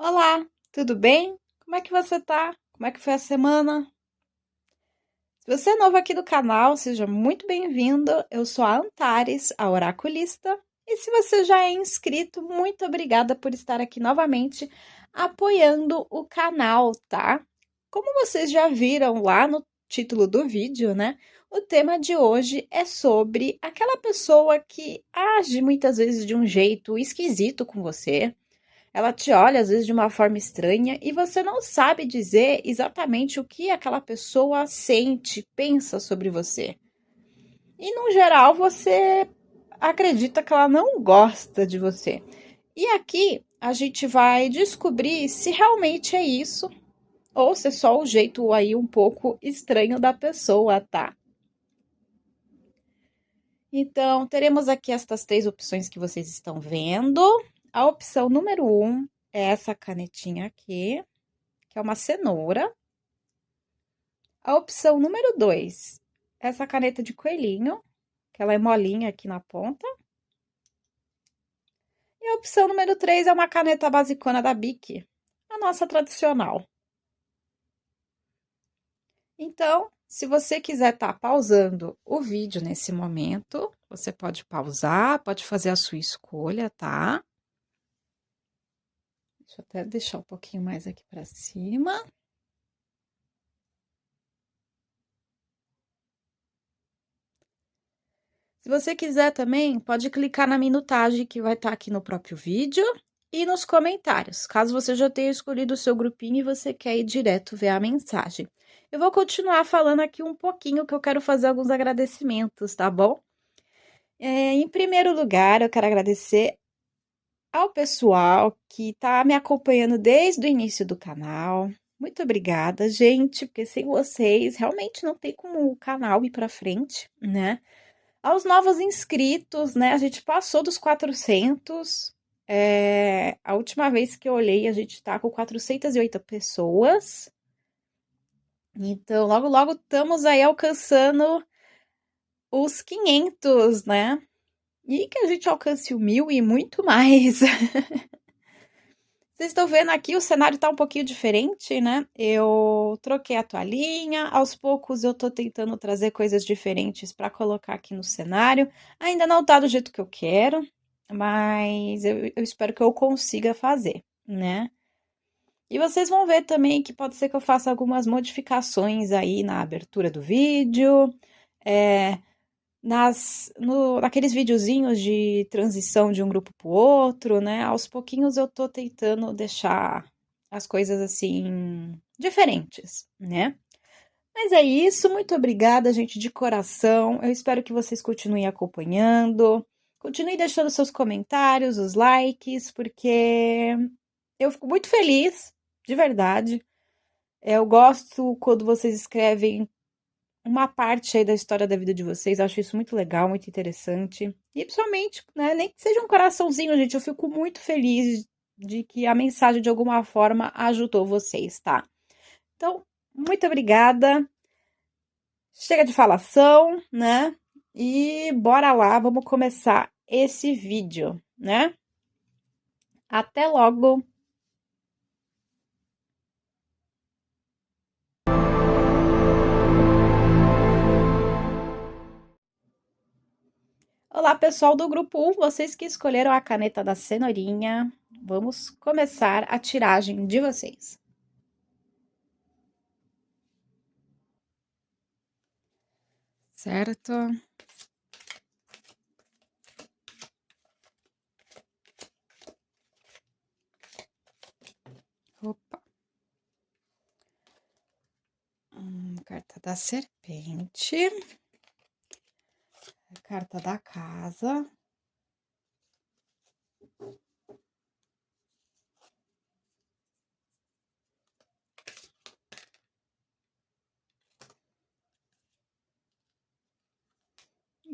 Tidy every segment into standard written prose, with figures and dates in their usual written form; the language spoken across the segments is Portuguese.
Olá, tudo bem? Como é que você tá? Como é que foi a semana? Se você é novo aqui do canal, seja muito bem-vindo. Eu sou a Antares, a oraculista. E se você já é inscrito, muito obrigada por estar aqui novamente apoiando o canal, tá? Como vocês já viram lá no título do vídeo, né? O tema de hoje é sobre aquela pessoa que age muitas vezes de um jeito esquisito com você. Ela te olha às vezes de uma forma estranha e você não sabe dizer exatamente o que aquela pessoa sente, pensa sobre você. E no geral você acredita que ela não gosta de você. E aqui a gente vai descobrir se realmente é isso ou se é só o jeito aí um pouco estranho da pessoa, tá? Então, teremos aqui estas três opções que vocês estão vendo. A opção número 1 é essa canetinha aqui, que é uma cenoura. A opção número 2, essa caneta de coelhinho, que ela é molinha aqui na ponta. E a opção número 3 é uma caneta basicona da Bic, a nossa tradicional. Então, se você quiser estar pausando o vídeo nesse momento, você pode pausar, pode fazer a sua escolha, tá? Deixa eu até deixar um pouquinho mais aqui para cima. Se você quiser também, pode clicar na minutagem que vai estar aqui no próprio vídeo e nos comentários, caso você já tenha escolhido o seu grupinho e você quer ir direto ver a mensagem. Eu vou continuar falando aqui um pouquinho que eu quero fazer alguns agradecimentos, tá bom? Em primeiro lugar, eu quero agradecer ao pessoal que está me acompanhando desde o início do canal. Muito obrigada, gente, porque sem vocês realmente não tem como o canal ir para frente, né? Aos novos inscritos, né? A gente passou dos 400. A última vez que eu olhei, a gente tá com 408 pessoas. Então, logo, logo estamos aí alcançando os 500, né? E que a gente alcance o 1000 e muito mais. Vocês estão vendo aqui, o cenário tá um pouquinho diferente, né? Eu troquei a toalhinha, aos poucos eu tô tentando trazer coisas diferentes para colocar aqui no cenário. Ainda não tá do jeito que eu quero, mas eu espero que eu consiga fazer, né? E vocês vão ver também que pode ser que eu faça algumas modificações aí na abertura do vídeo, naqueles videozinhos de transição de um grupo para o outro, né? Aos pouquinhos eu tô tentando deixar as coisas assim diferentes, né? Mas é isso, muito obrigada, gente, de coração. Eu espero que vocês continuem acompanhando. Continue deixando seus comentários, os likes, porque eu fico muito feliz, de verdade. Eu gosto quando vocês escrevem uma parte aí da história da vida de vocês. Acho isso muito legal, muito interessante. E principalmente, né, nem que seja um coraçãozinho, gente, eu fico muito feliz de que a mensagem de alguma forma ajudou vocês, tá? Então, muito obrigada. Chega de falação, né? E bora lá, vamos começar esse vídeo, né? Até logo! Olá, pessoal do grupo 1, vocês que escolheram a caneta da cenourinha, vamos começar a tiragem de vocês. Certo? Opa. Carta da serpente. Carta da casa.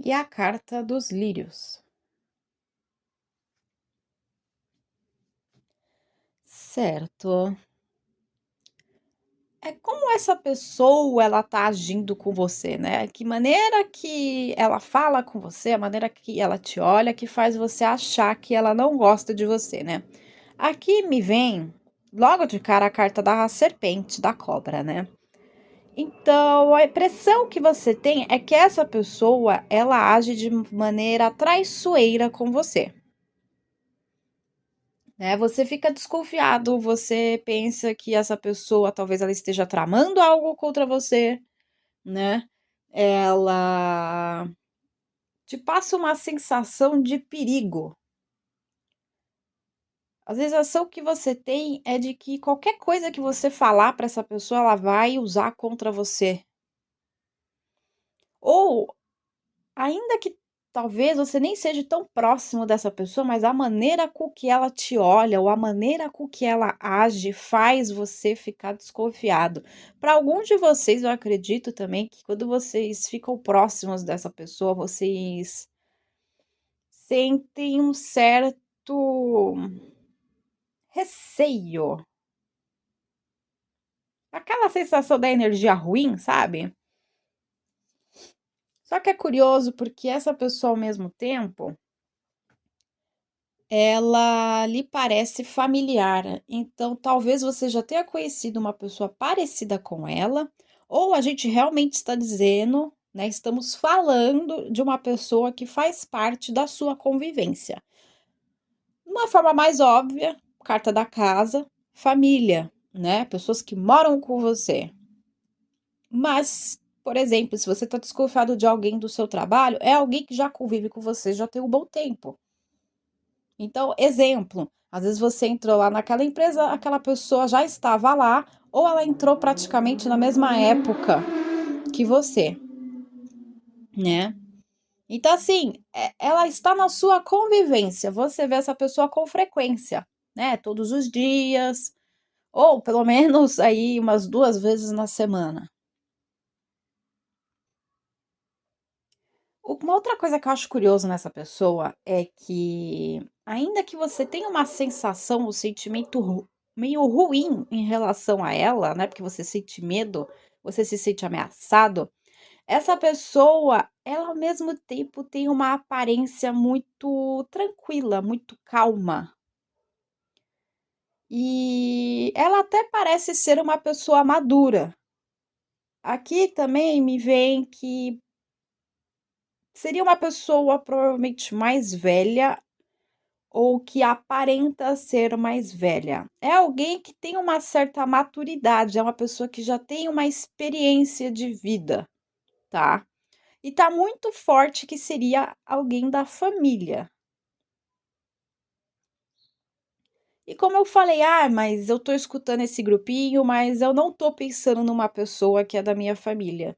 E a carta dos lírios. Certo. É como essa pessoa ela tá agindo com você, né? Que maneira que ela fala com você, a maneira que ela te olha, que faz você achar que ela não gosta de você, né? Aqui me vem logo de cara a carta da serpente, da cobra, né? Então, a impressão que você tem é que essa pessoa, ela age de maneira traiçoeira com você, né? Você fica desconfiado, você pensa que essa pessoa talvez ela esteja tramando algo contra você, né? Ela te passa uma sensação de perigo. A sensação que você tem é de que qualquer coisa que você falar para essa pessoa, ela vai usar contra você. Ou ainda que talvez você nem seja tão próximo dessa pessoa, mas a maneira com que ela te olha ou a maneira com que ela age faz você ficar desconfiado. Para alguns de vocês, eu acredito também que quando vocês ficam próximos dessa pessoa, vocês sentem um certo receio. Aquela sensação da energia ruim, sabe? Só que é curioso porque essa pessoa, ao mesmo tempo, ela lhe parece familiar. Então, talvez você já tenha conhecido uma pessoa parecida com ela, ou a gente realmente está dizendo, né? Estamos falando de uma pessoa que faz parte da sua convivência. Uma forma mais óbvia, carta da casa, família, né? Pessoas que moram com você. Mas, por exemplo, se você está desconfiado de alguém do seu trabalho, é alguém que já convive com você já tem um bom tempo. Então, exemplo, às vezes você entrou lá naquela empresa, aquela pessoa já estava lá, ou ela entrou praticamente na mesma época que você, né? Então, assim, ela está na sua convivência, você vê essa pessoa com frequência, né? Todos os dias, ou pelo menos aí umas 2 vezes na semana. Uma outra coisa que eu acho curioso nessa pessoa é que, ainda que você tenha uma sensação, um sentimento meio ruim em relação a ela, né? Porque você sente medo, você se sente ameaçado. Essa pessoa, ela ao mesmo tempo tem uma aparência muito tranquila, muito calma. E ela até parece ser uma pessoa madura. Aqui também me vem que seria uma pessoa provavelmente mais velha ou que aparenta ser mais velha. É alguém que tem uma certa maturidade, é uma pessoa que já tem uma experiência de vida, tá? E tá muito forte que seria alguém da família. E como eu falei, mas eu tô escutando esse grupinho, mas eu não tô pensando numa pessoa que é da minha família.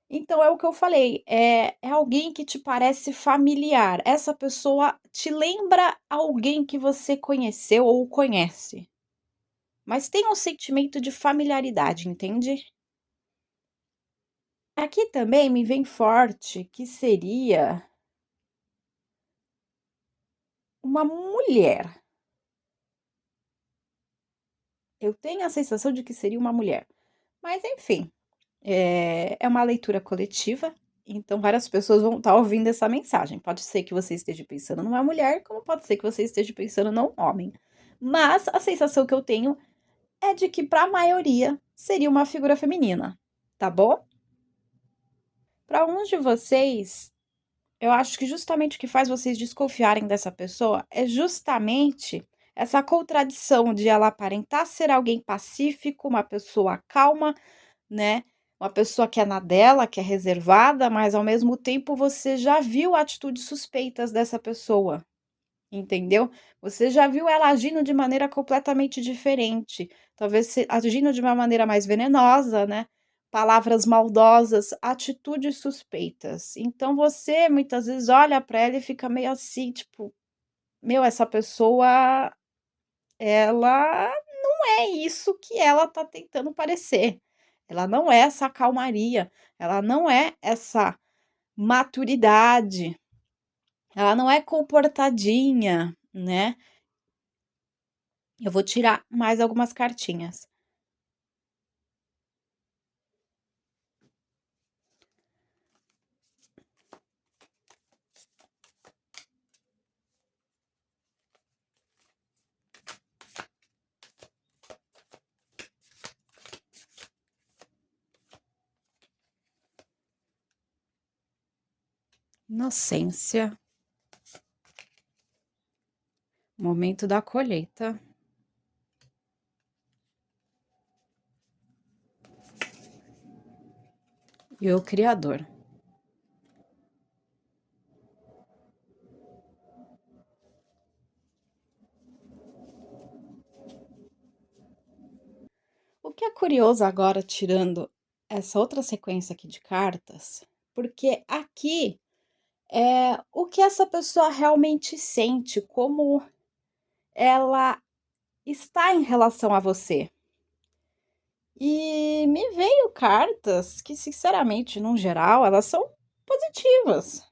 Então é o que eu falei, é alguém que te parece familiar. Essa pessoa te lembra alguém que você conheceu ou conhece. Mas tem um sentimento de familiaridade, entende? Aqui também me vem forte que seria uma mulher. Eu tenho a sensação de que seria uma mulher. Mas enfim, é uma leitura coletiva, então várias pessoas vão estar ouvindo essa mensagem. Pode ser que você esteja pensando numa mulher, como pode ser que você esteja pensando num homem. Mas a sensação que eu tenho é de que para a maioria seria uma figura feminina, tá bom? Para alguns de vocês, eu acho que justamente o que faz vocês desconfiarem dessa pessoa é justamente essa contradição de ela aparentar ser alguém pacífico, uma pessoa calma, né? Uma pessoa que é na dela, que é reservada, mas ao mesmo tempo você já viu atitudes suspeitas dessa pessoa, entendeu? Você já viu ela agindo de maneira completamente diferente, talvez agindo de uma maneira mais venenosa, né? Palavras maldosas, atitudes suspeitas. Então você muitas vezes olha para ela e fica meio assim, tipo, meu, essa pessoa, ela não é isso que ela tá tentando parecer. Ela não é essa calmaria, ela não é essa maturidade, ela não é comportadinha, né? Eu vou tirar mais algumas cartinhas. inocência, momento da colheita e o Criador. O que é curioso agora, tirando essa outra sequência aqui de cartas, porque aqui é o que essa pessoa realmente sente, como ela está em relação a você. E me veio cartas que, sinceramente, no geral, elas são positivas,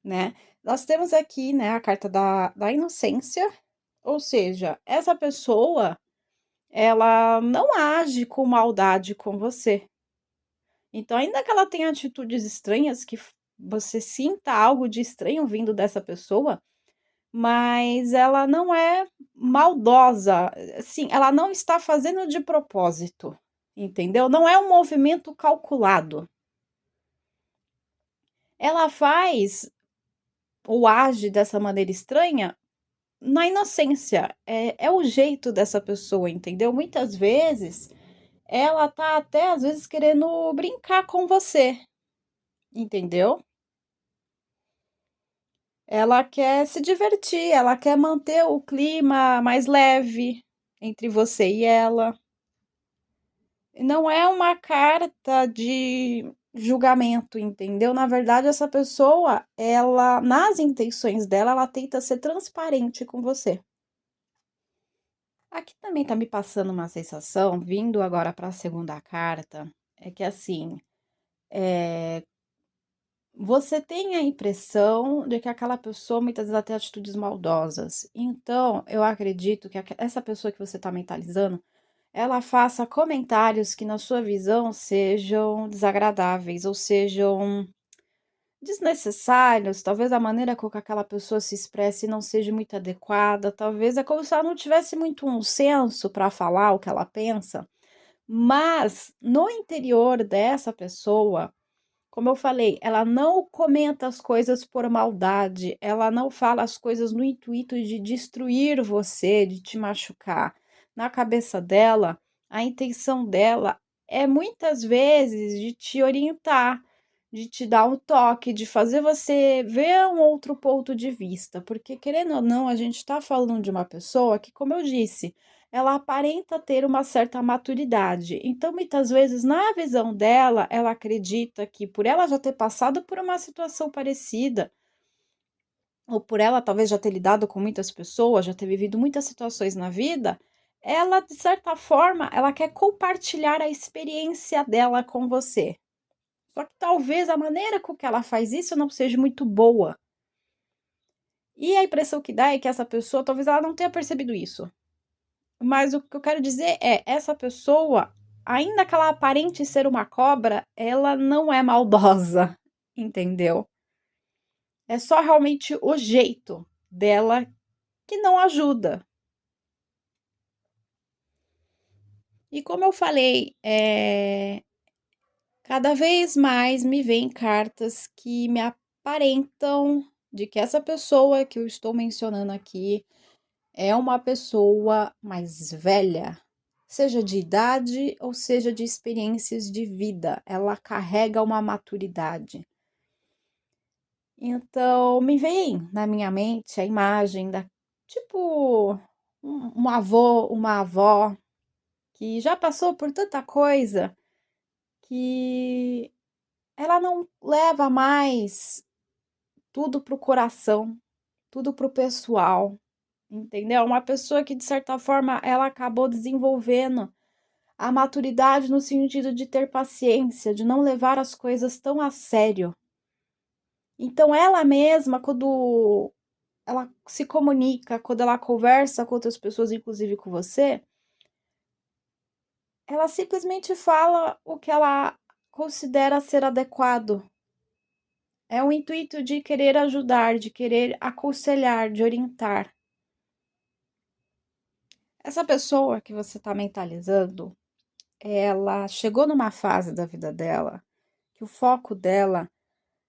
né? Nós temos aqui, né, a carta da inocência, ou seja, essa pessoa, ela não age com maldade com você. Então, ainda que ela tenha atitudes estranhas, que você sinta algo de estranho vindo dessa pessoa, mas ela não é maldosa, assim, ela não está fazendo de propósito, entendeu? Não é um movimento calculado. Ela faz ou age dessa maneira estranha na inocência, é o jeito dessa pessoa, entendeu? Muitas vezes ela tá até às vezes querendo brincar com você, entendeu? Ela quer se divertir, ela quer manter o clima mais leve entre você e ela. Não é uma carta de julgamento, entendeu? Na verdade, essa pessoa, ela, nas intenções dela, ela tenta ser transparente com você. Aqui também tá me passando uma sensação, vindo agora para a segunda carta, é que assim, você tem a impressão de que aquela pessoa muitas vezes ela tem atitudes maldosas. Então, eu acredito que essa pessoa que você está mentalizando, ela faça comentários que, na sua visão, sejam desagradáveis ou sejam desnecessários. Talvez a maneira com que aquela pessoa se expresse não seja muito adequada. Talvez é como se ela não tivesse muito um senso para falar o que ela pensa. Mas no interior dessa pessoa, como eu falei, ela não comenta as coisas por maldade, ela não fala as coisas no intuito de destruir você, de te machucar. Na cabeça dela, a intenção dela é muitas vezes de te orientar, de te dar um toque, de fazer você ver um outro ponto de vista, porque querendo ou não, a gente está falando de uma pessoa que, como eu disse, ela aparenta ter uma certa maturidade. Então, muitas vezes, na visão dela, ela acredita que por ela já ter passado por uma situação parecida, ou por ela talvez já ter lidado com muitas pessoas, já ter vivido muitas situações na vida, ela, de certa forma, ela quer compartilhar a experiência dela com você. Só que talvez a maneira com que ela faz isso não seja muito boa. E a impressão que dá é que essa pessoa, talvez ela não tenha percebido isso. Mas o que eu quero dizer é, essa pessoa, ainda que ela aparente ser uma cobra, ela não é maldosa, entendeu? É só realmente o jeito dela que não ajuda. E como eu falei, cada vez mais me vêm cartas que me aparentam de que essa pessoa que eu estou mencionando aqui é uma pessoa mais velha, seja de idade ou seja de experiências de vida. Ela carrega uma maturidade. Então, me vem na minha mente a imagem da, tipo, um avô, uma avó que já passou por tanta coisa que ela não leva mais tudo pro coração, tudo pro pessoal, entendeu? Uma pessoa que, de certa forma, ela acabou desenvolvendo a maturidade no sentido de ter paciência, de não levar as coisas tão a sério. Então, ela mesma, quando ela se comunica, quando ela conversa com outras pessoas, inclusive com você, ela simplesmente fala o que ela considera ser adequado. É um intuito de querer ajudar, de querer aconselhar, de orientar. Essa pessoa que você está mentalizando, ela chegou numa fase da vida dela que o foco dela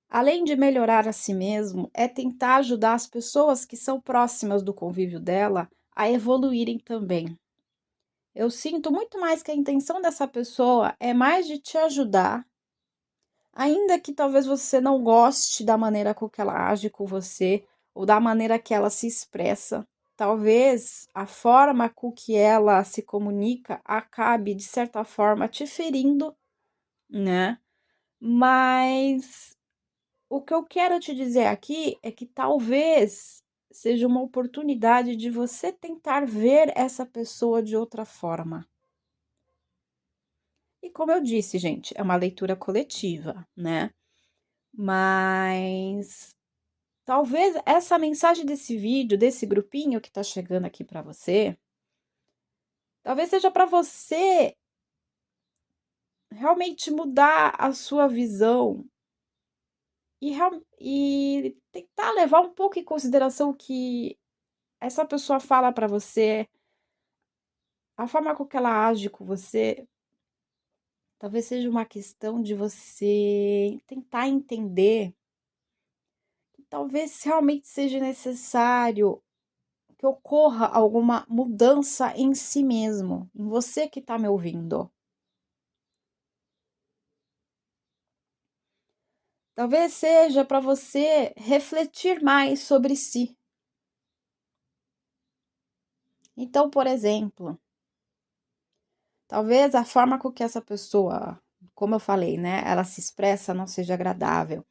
além de melhorar a si mesmo, é tentar ajudar as pessoas que são próximas do convívio dela a evoluírem também. Eu sinto muito mais que a intenção dessa pessoa é mais de te ajudar, ainda que talvez você não goste da maneira com que ela age com você ou da maneira que ela se expressa. Talvez a forma com que ela se comunica acabe, de certa forma, te ferindo, né? Mas o que eu quero te dizer aqui é que talvez seja uma oportunidade de você tentar ver essa pessoa de outra forma. E como eu disse, gente, é uma leitura coletiva, né? Mas talvez essa mensagem desse vídeo, desse grupinho que tá chegando aqui para você, talvez seja para você realmente mudar a sua visão e tentar levar um pouco em consideração o que essa pessoa fala para você, a forma com que ela age com você. Talvez seja uma questão de você tentar entender que talvez realmente seja necessário que ocorra alguma mudança em si mesmo, em você que está me ouvindo. Talvez seja para você refletir mais sobre si. Então, por exemplo, talvez a forma com que essa pessoa, como eu falei, né, ela se expressa não seja agradável.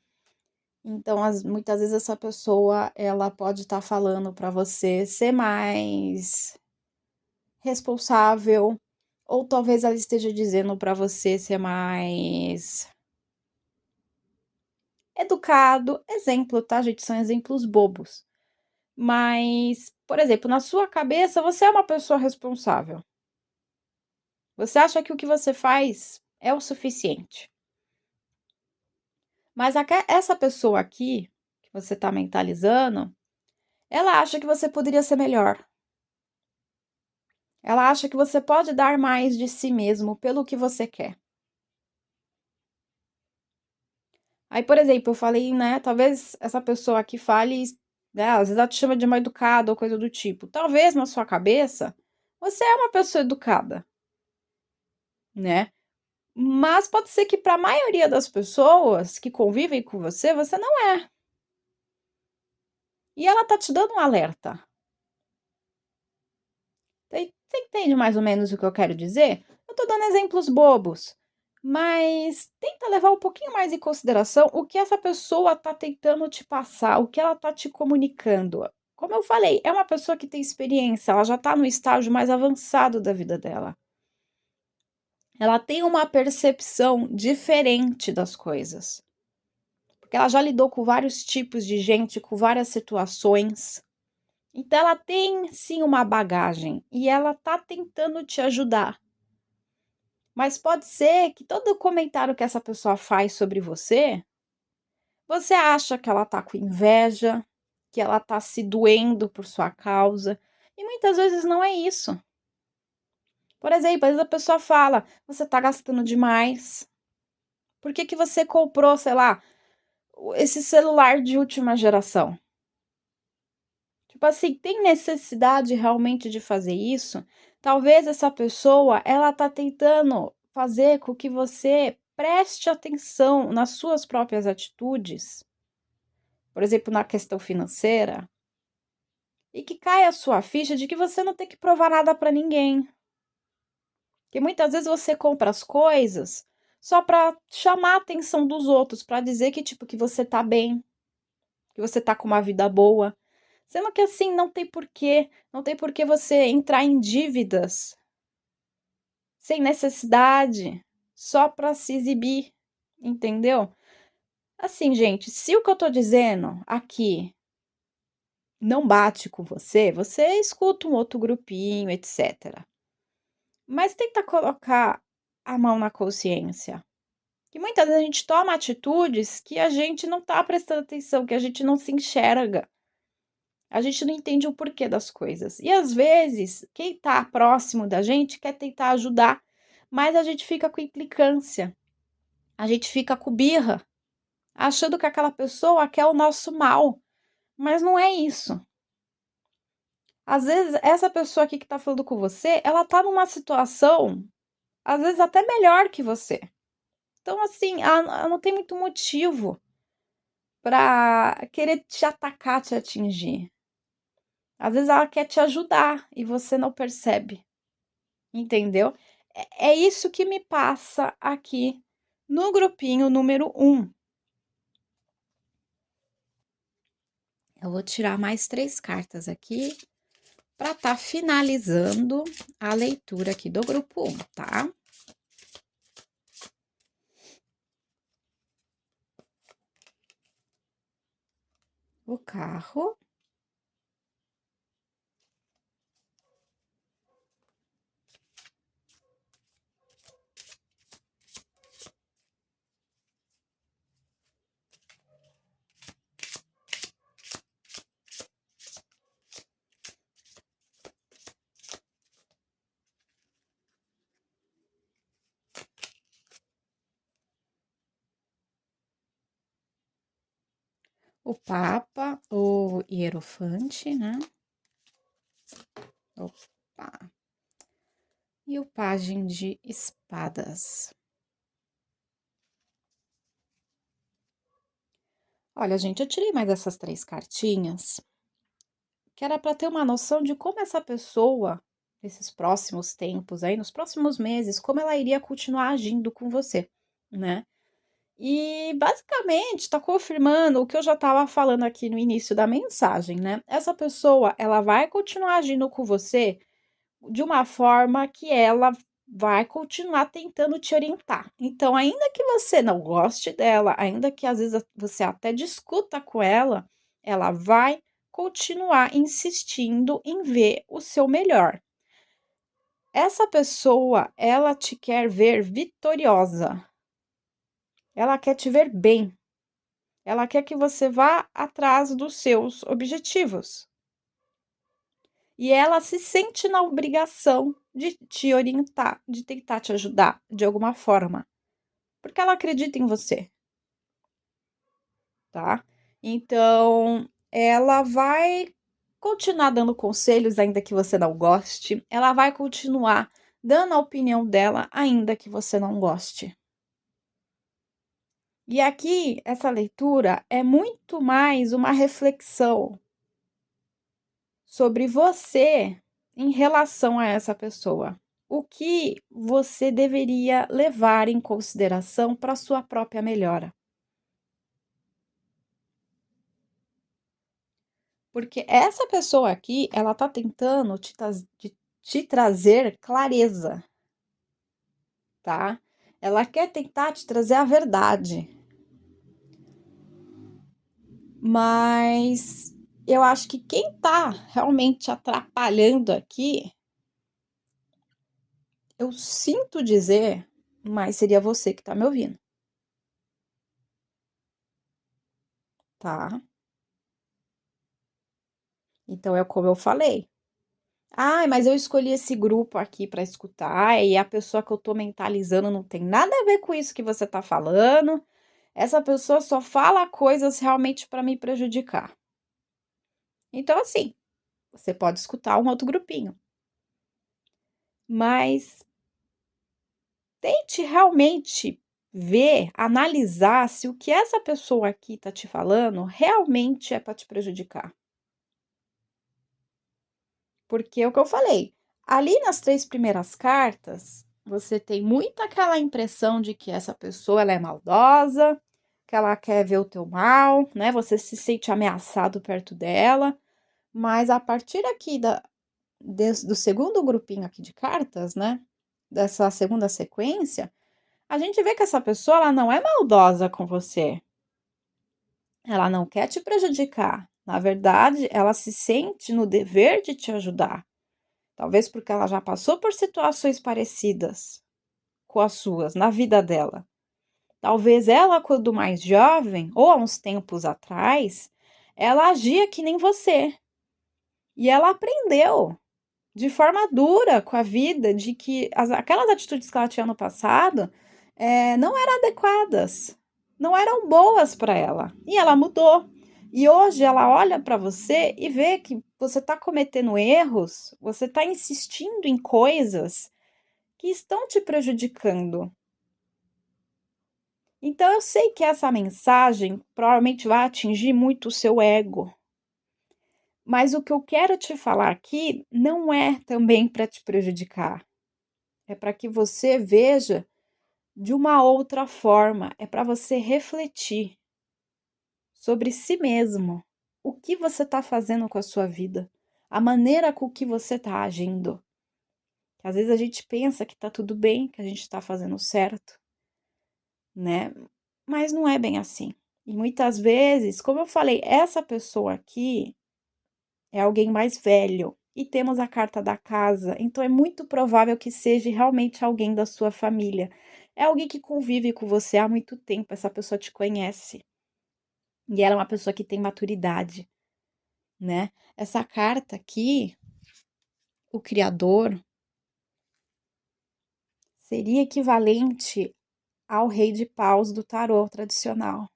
Então, muitas vezes essa pessoa, ela pode estar falando para você ser mais responsável, ou talvez ela esteja dizendo para você ser mais educado. Exemplo, tá, gente? São exemplos bobos. Mas, por exemplo, na sua cabeça, você é uma pessoa responsável. Você acha que o que você faz é o suficiente. Mas essa pessoa aqui, que você está mentalizando, ela acha que você poderia ser melhor. Ela acha que você pode dar mais de si mesmo pelo que você quer. Aí, por exemplo, eu falei, né? Talvez essa pessoa aqui fale, né? Às vezes ela te chama de mal educada ou coisa do tipo. Talvez na sua cabeça você é uma pessoa educada, né? Mas pode ser que para a maioria das pessoas que convivem com você, você não é. E ela tá te dando um alerta. Você entende mais ou menos o que eu quero dizer? Eu tô dando exemplos bobos, mas tenta levar um pouquinho mais em consideração o que essa pessoa tá tentando te passar, o que ela tá te comunicando. Como eu falei, é uma pessoa que tem experiência, ela já tá no estágio mais avançado da vida dela. Ela tem uma percepção diferente das coisas. Porque ela já lidou com vários tipos de gente, com várias situações. Então ela tem sim uma bagagem e ela tá tentando te ajudar. Mas pode ser que todo comentário que essa pessoa faz sobre você, você acha que ela tá com inveja, que ela tá se doendo por sua causa, e muitas vezes não é isso. Por exemplo, às vezes a pessoa fala: "Você tá gastando demais. Por que que você comprou, sei lá, esse celular de última geração?" Tipo assim, tem necessidade realmente de fazer isso? Talvez essa pessoa, ela tá tentando fazer com que você preste atenção nas suas próprias atitudes, por exemplo, na questão financeira, e que caia a sua ficha de que você não tem que provar nada para ninguém. Que muitas vezes você compra as coisas só para chamar a atenção dos outros, para dizer que tipo que você tá bem, que você tá com uma vida boa. Sendo que assim, não tem porquê você entrar em dívidas sem necessidade, só para se exibir, entendeu? Assim, gente, se o que eu tô dizendo aqui não bate com você, você escuta um outro grupinho, etc. Mas tenta colocar a mão na consciência. Que muitas vezes a gente toma atitudes que a gente não tá prestando atenção, que a gente não se enxerga. A gente não entende o porquê das coisas. E às vezes, quem tá próximo da gente quer tentar ajudar, mas a gente fica com implicância, a gente fica com birra, achando que aquela pessoa quer o nosso mal, mas não é isso. Às vezes, essa pessoa aqui que tá falando com você, ela tá numa situação, às vezes até melhor que você. Então, assim, ela não tem muito motivo para querer te atacar, te atingir. Às vezes ela quer te ajudar e você não percebe, entendeu? É isso que me passa aqui no grupinho número 1. Eu vou tirar mais 3 cartas aqui para estar finalizando a leitura aqui do grupo 1, tá? O carro. O Papa, o Hierofante, né? Opa! E o Pajem de Espadas. Olha, gente, eu tirei mais essas 3 cartinhas, que era para ter uma noção de como essa pessoa, nesses próximos tempos aí, nos próximos meses, como ela iria continuar agindo com você, né? E basicamente está confirmando o que eu já estava falando aqui no início da mensagem, né? Essa pessoa, ela vai continuar agindo com você de uma forma que ela vai continuar tentando te orientar. Então, ainda que você não goste dela, ainda que às vezes você até discuta com ela vai continuar insistindo em ver o seu melhor. Essa pessoa, ela te quer ver vitoriosa. Ela quer te ver bem. Ela quer que você vá atrás dos seus objetivos. E ela se sente na obrigação de te orientar, de tentar te ajudar de alguma forma, porque ela acredita em você, tá? Então, ela vai continuar dando conselhos, ainda que você não goste, ela vai continuar dando a opinião dela, ainda que você não goste. E aqui, essa leitura é muito mais uma reflexão sobre você em relação a essa pessoa. O que você deveria levar em consideração para sua própria melhora? Porque essa pessoa aqui, ela tá tentando te trazer clareza, tá? Ela quer tentar te trazer a verdade. Mas eu acho que quem tá realmente atrapalhando aqui, eu sinto dizer, mas seria você que tá me ouvindo, tá? Então é como eu falei. Ai, mas eu escolhi esse grupo aqui para escutar e a pessoa que eu tô mentalizando não tem nada a ver com isso que você tá falando. Essa pessoa só fala coisas realmente para me prejudicar. Então, assim, você pode escutar um outro grupinho, mas tente realmente ver, analisar se o que essa pessoa aqui tá te falando realmente é para te prejudicar. Porque é o que eu falei, ali nas 3 primeiras cartas, você tem muito aquela impressão de que essa pessoa ela é maldosa, que ela quer ver o teu mal, né? Você se sente ameaçado perto dela, mas a partir aqui do segundo grupinho aqui de cartas, né? Dessa segunda sequência, a gente vê que essa pessoa ela não é maldosa com você. Ela não quer te prejudicar. Na verdade, ela se sente no dever de te ajudar. Talvez porque ela já passou por situações parecidas com as suas na vida dela. Talvez ela, quando mais jovem, ou há uns tempos atrás, ela agia que nem você. E ela aprendeu de forma dura com a vida de que aquelas atitudes que ela tinha no passado não eram adequadas. não eram boas para ela. E ela mudou. E hoje ela olha para você e vê que você está cometendo erros, você está insistindo em coisas que estão te prejudicando. Então eu sei que essa mensagem provavelmente vai atingir muito o seu ego. Mas o que eu quero te falar aqui não é também para te prejudicar. É para que você veja de uma outra forma, é para você refletir sobre si mesmo. O que você está fazendo com a sua vida? A maneira com que você está agindo. Às vezes a gente pensa que está tudo bem, que a gente está fazendo certo, né? Mas não é bem assim. E muitas vezes, como eu falei, essa pessoa aqui é alguém mais velho. E temos a carta da casa, então é muito provável que seja realmente alguém da sua família. É alguém que convive com você há muito tempo, essa pessoa te conhece. E ela é uma pessoa que tem maturidade, né? Essa carta aqui, o Criador, seria equivalente ao Rei de Paus do tarô tradicional.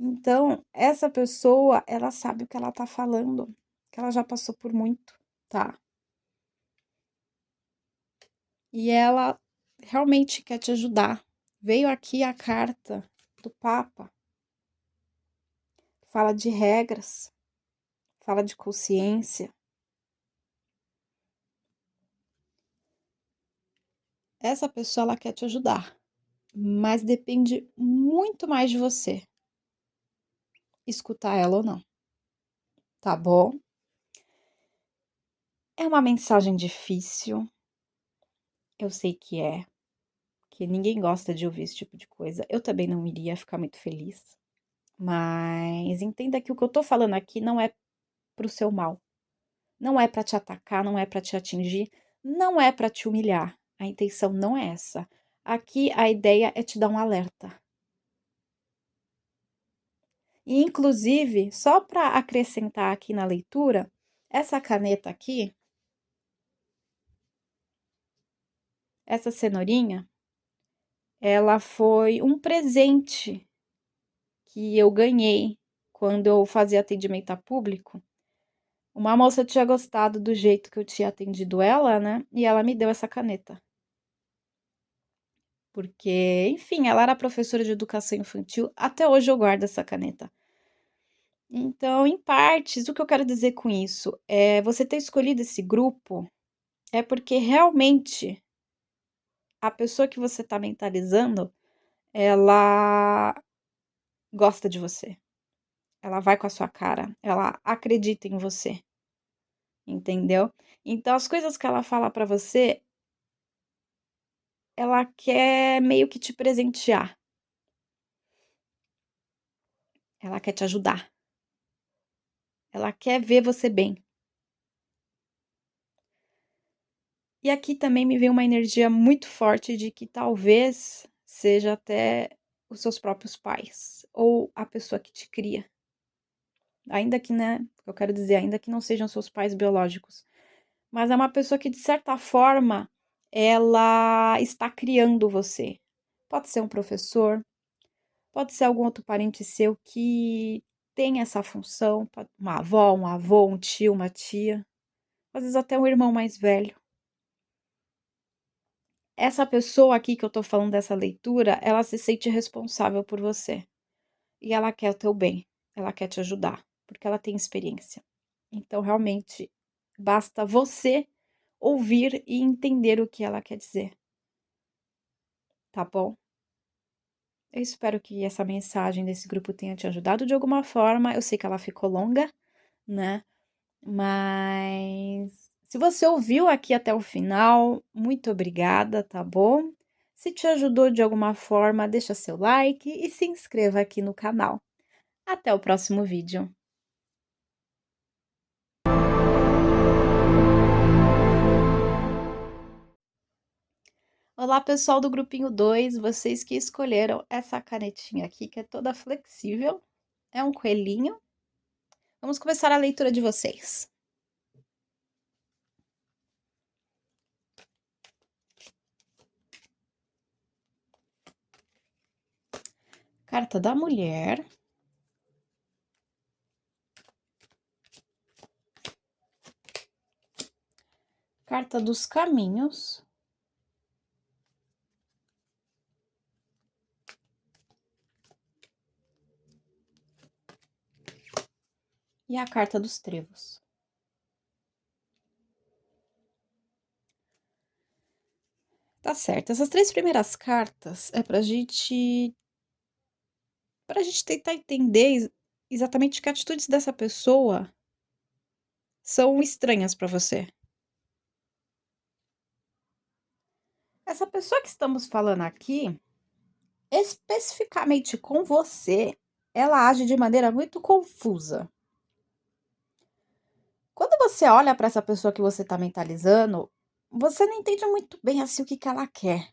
Então, essa pessoa, ela sabe o que ela tá falando, que ela já passou por muito, tá? E ela realmente quer te ajudar. Veio aqui a carta do Papa, fala de regras, fala de consciência. Essa pessoa, ela quer te ajudar, mas depende muito mais de você escutar ela ou não, tá bom? É uma mensagem difícil, eu sei que ninguém gosta de ouvir esse tipo de coisa. Eu também não iria ficar muito feliz, mas entenda que o que eu tô falando aqui não é pro seu mal. Não é para te atacar, não é para te atingir, não é para te humilhar. A intenção não é essa. Aqui a ideia é te dar um alerta. E inclusive, só para acrescentar aqui na leitura, essa caneta aqui, essa cenourinha, ela foi um presente que eu ganhei quando eu fazia atendimento a público. Uma moça tinha gostado do jeito que eu tinha atendido ela, né? E ela me deu essa caneta. Porque, enfim, ela era professora de educação infantil, até hoje eu guardo essa caneta. Então, em partes, o que eu quero dizer com isso é você ter escolhido esse grupo é porque realmente a pessoa que você está mentalizando, ela gosta de você. Ela vai com a sua cara, ela acredita em você, entendeu? Então, as coisas que ela fala para você, ela quer meio que te presentear. Ela quer te ajudar. Ela quer ver você bem. E aqui também me vem uma energia muito forte de que talvez seja até os seus próprios pais ou a pessoa que te cria. Ainda que, né, eu quero dizer, ainda que não sejam seus pais biológicos, mas é uma pessoa que de certa forma ela está criando você. Pode ser um professor, pode ser algum outro parente seu que tem essa função, uma avó, um avô, um tio, uma tia, às vezes até um irmão mais velho. Essa pessoa aqui que eu tô falando dessa leitura, ela se sente responsável por você. E ela quer o teu bem, ela quer te ajudar, porque ela tem experiência. Então, realmente, basta você ouvir e entender o que ela quer dizer. Tá bom? Eu espero que essa mensagem desse grupo tenha te ajudado de alguma forma. Eu sei que ela ficou longa, né? Mas se você ouviu aqui até o final, muito obrigada, tá bom? Se te ajudou de alguma forma, deixa seu like e se inscreva aqui no canal. Até o próximo vídeo. Olá, pessoal do grupinho 2, vocês que escolheram essa canetinha aqui, que é toda flexível. É um coelhinho. Vamos começar a leitura de vocês. Carta da mulher. Carta dos caminhos. E a carta dos trevos. Tá certo. Essas 3 primeiras cartas é pra gente tentar entender exatamente que atitudes dessa pessoa são estranhas pra você. Essa pessoa que estamos falando aqui, especificamente com você, ela age de maneira muito confusa. Quando você olha para essa pessoa que você está mentalizando, você não entende muito bem assim o que ela quer.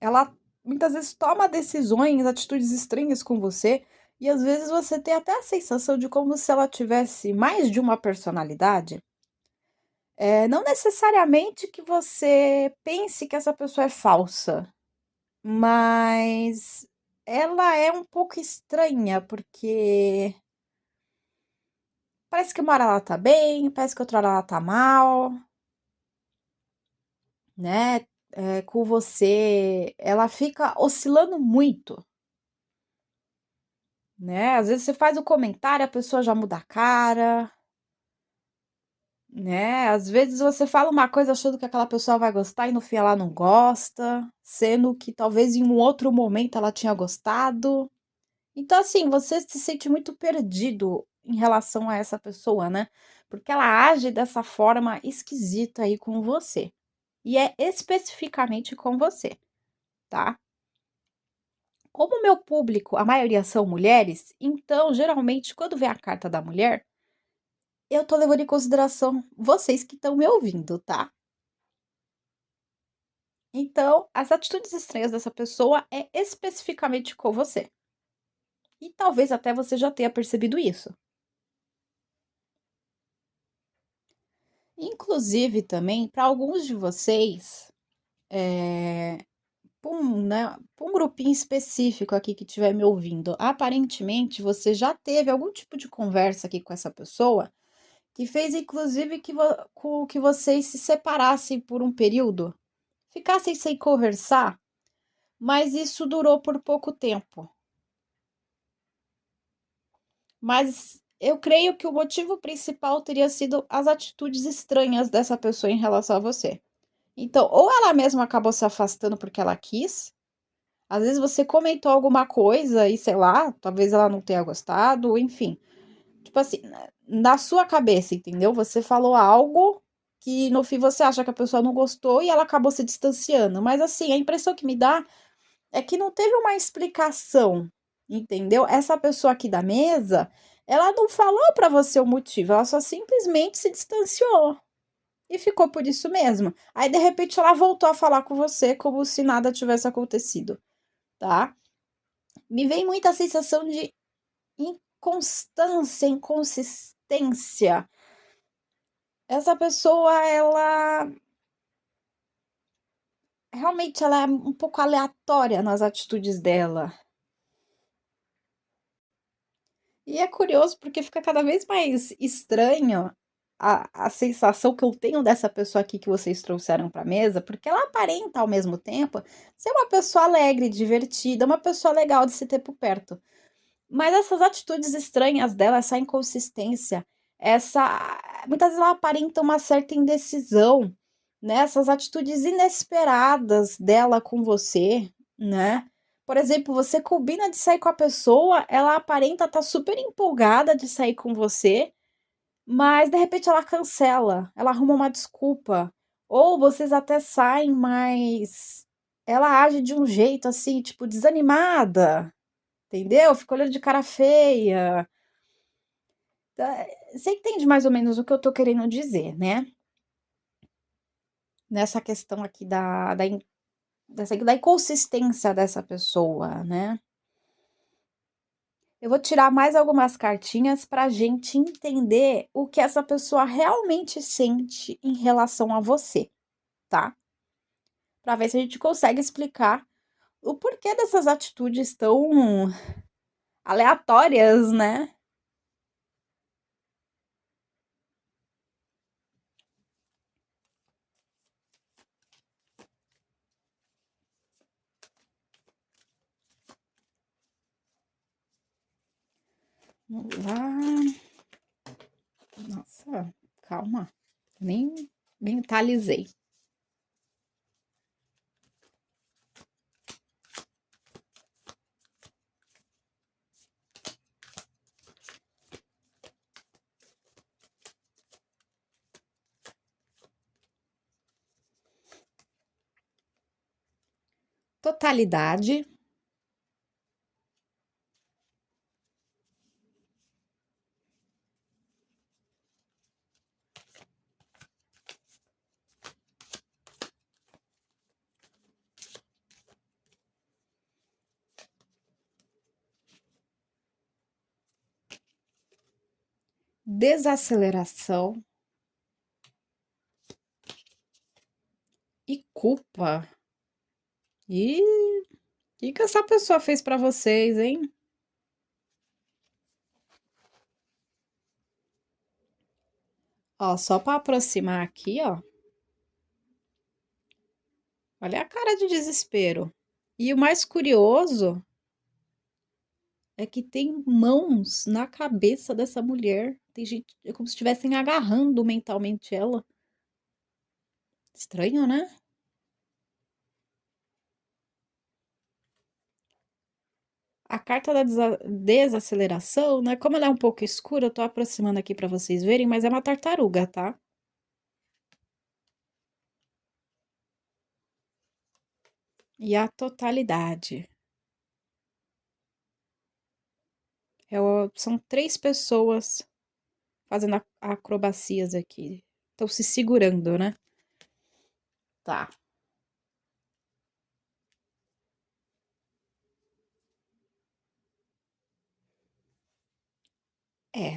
Ela muitas vezes toma decisões, atitudes estranhas com você, e às vezes você tem até a sensação de como se ela tivesse mais de uma personalidade. Não necessariamente que você pense que essa pessoa é falsa, mas ela é um pouco estranha, porque parece que uma hora ela tá bem, parece que outra hora ela tá mal, né? Com você, ela fica oscilando muito, né? Às vezes você faz o comentário, a pessoa já muda a cara, né? Às vezes você fala uma coisa achando que aquela pessoa vai gostar e no fim ela não gosta, sendo que talvez em um outro momento ela tinha gostado. Então, assim, você se sente muito perdido em relação a essa pessoa, né? Porque ela age dessa forma esquisita aí com você. E é especificamente com você, tá? Como o meu público, a maioria são mulheres, então, geralmente, quando vem a carta da mulher, eu tô levando em consideração vocês que estão me ouvindo, tá? Então, as atitudes estranhas dessa pessoa é especificamente com você. E talvez até você já tenha percebido isso. Inclusive, também, para alguns de vocês, pra um grupinho específico aqui que estiver me ouvindo, aparentemente você já teve algum tipo de conversa aqui com essa pessoa que fez, inclusive, com que vocês se separassem por um período, ficassem sem conversar, mas isso durou por pouco tempo. Mas eu creio que o motivo principal teria sido as atitudes estranhas dessa pessoa em relação a você. Então, ou ela mesma acabou se afastando porque ela quis, às vezes você comentou alguma coisa e sei lá, talvez ela não tenha gostado, enfim. Tipo assim, na sua cabeça, entendeu? Você falou algo que no fim você acha que a pessoa não gostou e ela acabou se distanciando. Mas assim, a impressão que me dá é que não teve uma explicação, entendeu? Essa pessoa aqui da mesa, ela não falou pra você o motivo, ela só simplesmente se distanciou. E ficou por isso mesmo. Aí, de repente, ela voltou a falar com você como se nada tivesse acontecido, tá? Me vem muita sensação de inconstância, inconsistência. Essa pessoa, ela realmente ela é um pouco aleatória nas atitudes dela. E é curioso porque fica cada vez mais estranho a sensação que eu tenho dessa pessoa aqui que vocês trouxeram para a mesa, porque ela aparenta ao mesmo tempo ser uma pessoa alegre, divertida, uma pessoa legal de se ter por perto. Mas essas atitudes estranhas dela, essa inconsistência, essa muitas vezes ela aparenta uma certa indecisão, né? Essas atitudes inesperadas dela com você, né? Por exemplo, você combina de sair com a pessoa, ela aparenta estar super empolgada de sair com você, mas de repente ela cancela, ela arruma uma desculpa, ou vocês até saem, mas ela age de um jeito assim, tipo, desanimada, entendeu? Fica olhando de cara feia. Você entende mais ou menos o que eu tô querendo dizer, né? Nessa questão aqui da inconsistência dessa pessoa, né? Eu vou tirar mais algumas cartinhas para a gente entender o que essa pessoa realmente sente em relação a você, tá? Para ver se a gente consegue explicar o porquê dessas atitudes tão aleatórias, né? Vamos lá. Nossa, calma. Nem mentalizei. Totalidade, desaceleração e culpa. E o que essa pessoa fez pra vocês, hein? Ó, só pra aproximar aqui, ó. Olha a cara de desespero. E o mais curioso é que tem mãos na cabeça dessa mulher. Tem gente, é como se estivessem agarrando mentalmente ela. Estranho, né? A carta da desaceleração, né? Como ela é um pouco escura, eu tô aproximando aqui pra vocês verem, mas é uma tartaruga, tá? E a totalidade. São três pessoas fazendo acrobacias aqui. Estão se segurando, né? Tá. É,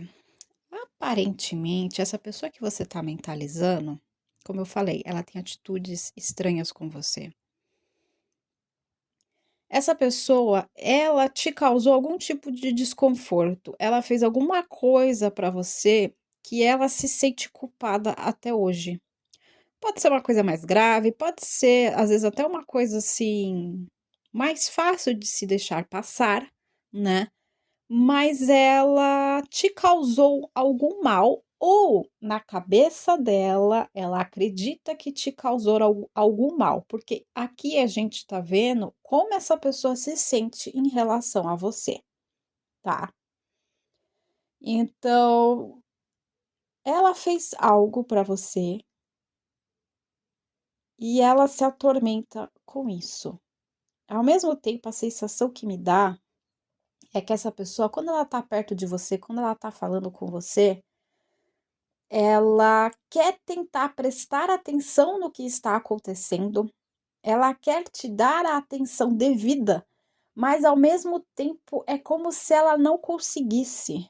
aparentemente, essa pessoa que você tá mentalizando, como eu falei, ela tem atitudes estranhas com você. Essa pessoa, ela te causou algum tipo de desconforto. Ela fez alguma coisa pra você que ela se sente culpada até hoje. Pode ser uma coisa mais grave, pode ser, às vezes, até uma coisa assim, mais fácil de se deixar passar, né? Mas ela te causou algum mal, ou na cabeça dela, ela acredita que te causou algum mal, porque aqui a gente tá vendo como essa pessoa se sente em relação a você, tá? Então, ela fez algo pra você e ela se atormenta com isso. Ao mesmo tempo, a sensação que me dá é que essa pessoa, quando ela tá perto de você, quando ela tá falando com você, ela quer tentar prestar atenção no que está acontecendo, ela quer te dar a atenção devida, mas ao mesmo tempo é como se ela não conseguisse,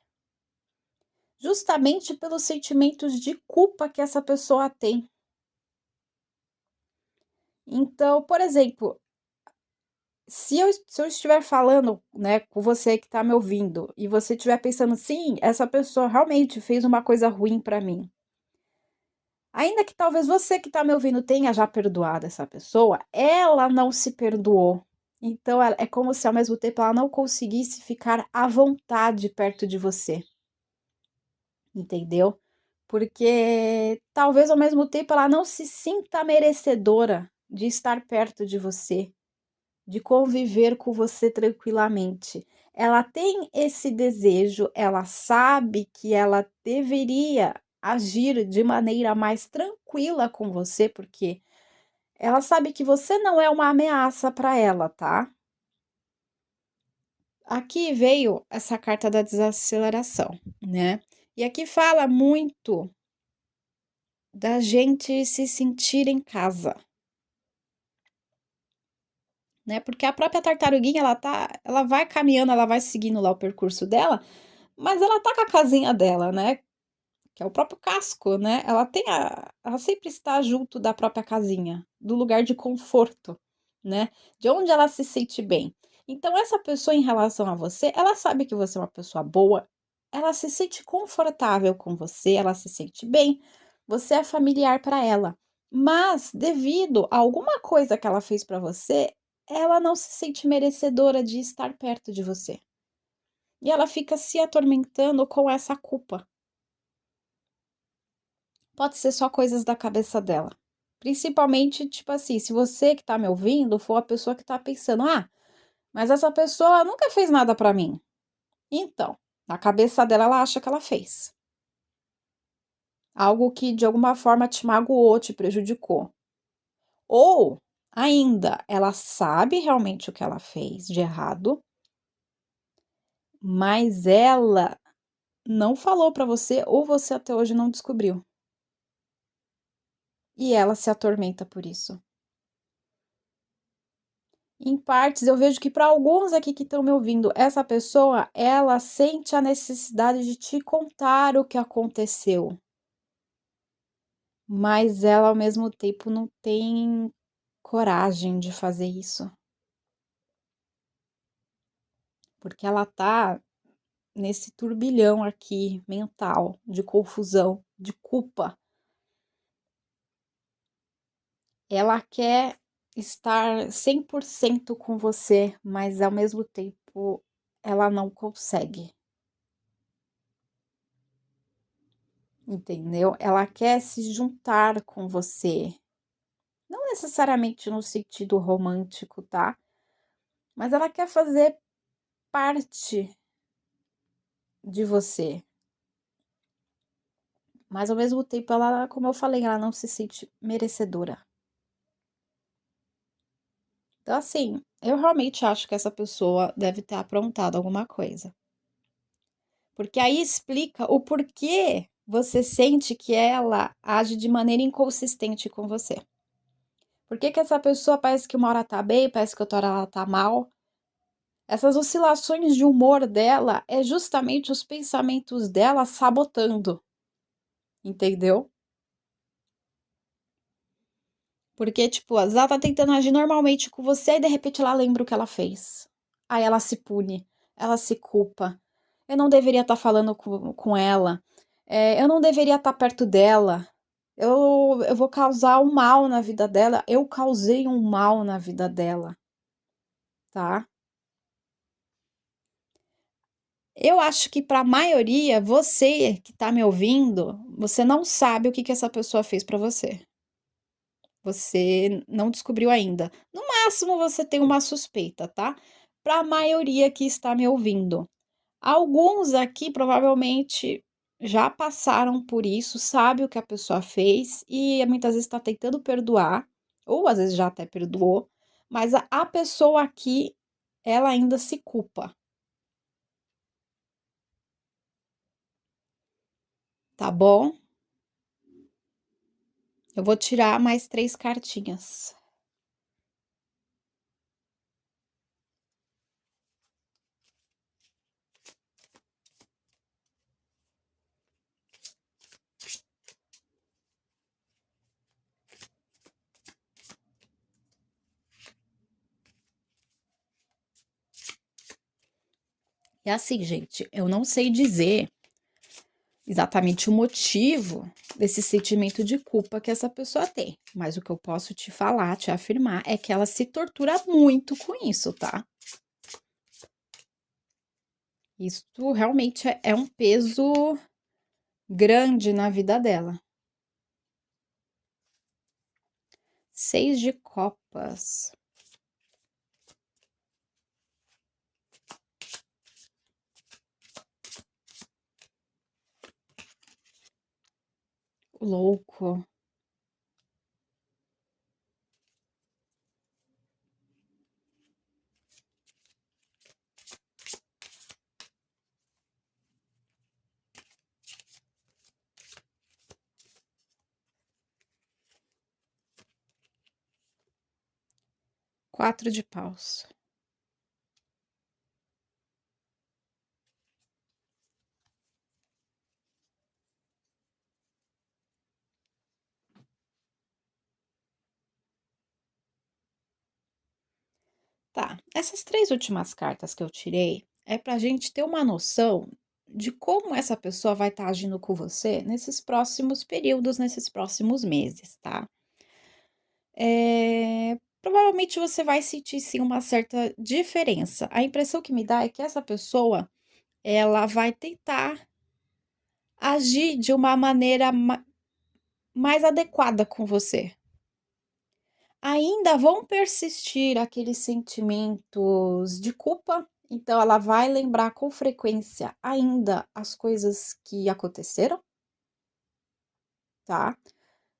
justamente pelos sentimentos de culpa que essa pessoa tem. Então, por exemplo, se eu estiver falando, né, com você que está me ouvindo, e você estiver pensando, sim, essa pessoa realmente fez uma coisa ruim para mim. Ainda que talvez você que está me ouvindo tenha já perdoado essa pessoa, ela não se perdoou. Então é como se ao mesmo tempo ela não conseguisse ficar à vontade perto de você, entendeu? Porque talvez ao mesmo tempo ela não se sinta merecedora de estar perto de você, de conviver com você tranquilamente. Ela tem esse desejo, ela sabe que ela deveria agir de maneira mais tranquila com você, porque ela sabe que você não é uma ameaça para ela, tá? Aqui veio essa carta da desaceleração, né? E aqui fala muito da gente se sentir em casa, né? Porque a própria tartaruguinha, ela vai caminhando, ela vai seguindo lá o percurso dela, mas ela tá com a casinha dela, né? Que é o próprio casco, né? Ela sempre está junto da própria casinha, do lugar de conforto, né? De onde ela se sente bem. Então, essa pessoa, em relação a você, ela sabe que você é uma pessoa boa, ela se sente confortável com você, ela se sente bem, você é familiar para ela. Mas, devido a alguma coisa que ela fez para você, ela não se sente merecedora de estar perto de você. E ela fica se atormentando com essa culpa. Pode ser só coisas da cabeça dela. Principalmente, tipo assim, se você que tá me ouvindo for a pessoa que tá pensando, mas essa pessoa nunca fez nada pra mim. Então, na cabeça dela, ela acha que ela fez. Algo que de alguma forma te magoou, te prejudicou. Ou, ainda, ela sabe realmente o que ela fez de errado, mas ela não falou pra você ou você até hoje não descobriu. E ela se atormenta por isso. Em partes, eu vejo que para alguns aqui que estão me ouvindo, essa pessoa, ela sente a necessidade de te contar o que aconteceu. Mas ela, ao mesmo tempo, não tem coragem de fazer isso. Porque ela tá nesse turbilhão aqui mental, de confusão, de culpa. Ela quer estar 100% com você, mas ao mesmo tempo ela não consegue. Entendeu? Ela quer se juntar com você. Não necessariamente no sentido romântico, tá? Mas ela quer fazer parte de você. Mas ao mesmo tempo, ela, como eu falei, ela não se sente merecedora. Então, assim, eu realmente acho que essa pessoa deve ter aprontado alguma coisa. Porque aí explica o porquê você sente que ela age de maneira inconsistente com você. Por que que essa pessoa parece que uma hora tá bem, parece que outra hora ela tá mal? Essas oscilações de humor dela é justamente os pensamentos dela sabotando, entendeu? Porque, tipo, ela tá tentando agir normalmente com você e de repente ela lembra o que ela fez. Aí ela se pune, ela se culpa. Eu não deveria estar falando com ela. Eu não deveria estar perto dela. Eu vou causar um mal na vida dela. Eu causei um mal na vida dela, tá? Eu acho que para a maioria, você que está me ouvindo, você não sabe o que que essa pessoa fez para você. Você não descobriu ainda. No máximo, você tem uma suspeita, tá? Para a maioria que está me ouvindo. Alguns aqui provavelmente já passaram por isso, sabe o que a pessoa fez e muitas vezes está tentando perdoar, ou às vezes já até perdoou, mas a pessoa aqui, ela ainda se culpa, tá bom? Eu vou tirar mais 3 cartinhas. É assim, gente, eu não sei dizer exatamente o motivo desse sentimento de culpa que essa pessoa tem, mas o que eu posso te falar, te afirmar, é que ela se tortura muito com isso, tá? Isso realmente é um peso grande na vida dela. 6 de copas. Louco. 4 de paus. Tá, essas 3 últimas cartas que eu tirei é pra gente ter uma noção de como essa pessoa vai estar agindo com você nesses próximos períodos, nesses próximos meses, tá? Provavelmente você vai sentir sim uma certa diferença. A impressão que me dá é que essa pessoa, ela vai tentar agir de uma maneira mais adequada com você. Ainda vão persistir aqueles sentimentos de culpa, então ela vai lembrar com frequência ainda as coisas que aconteceram, tá?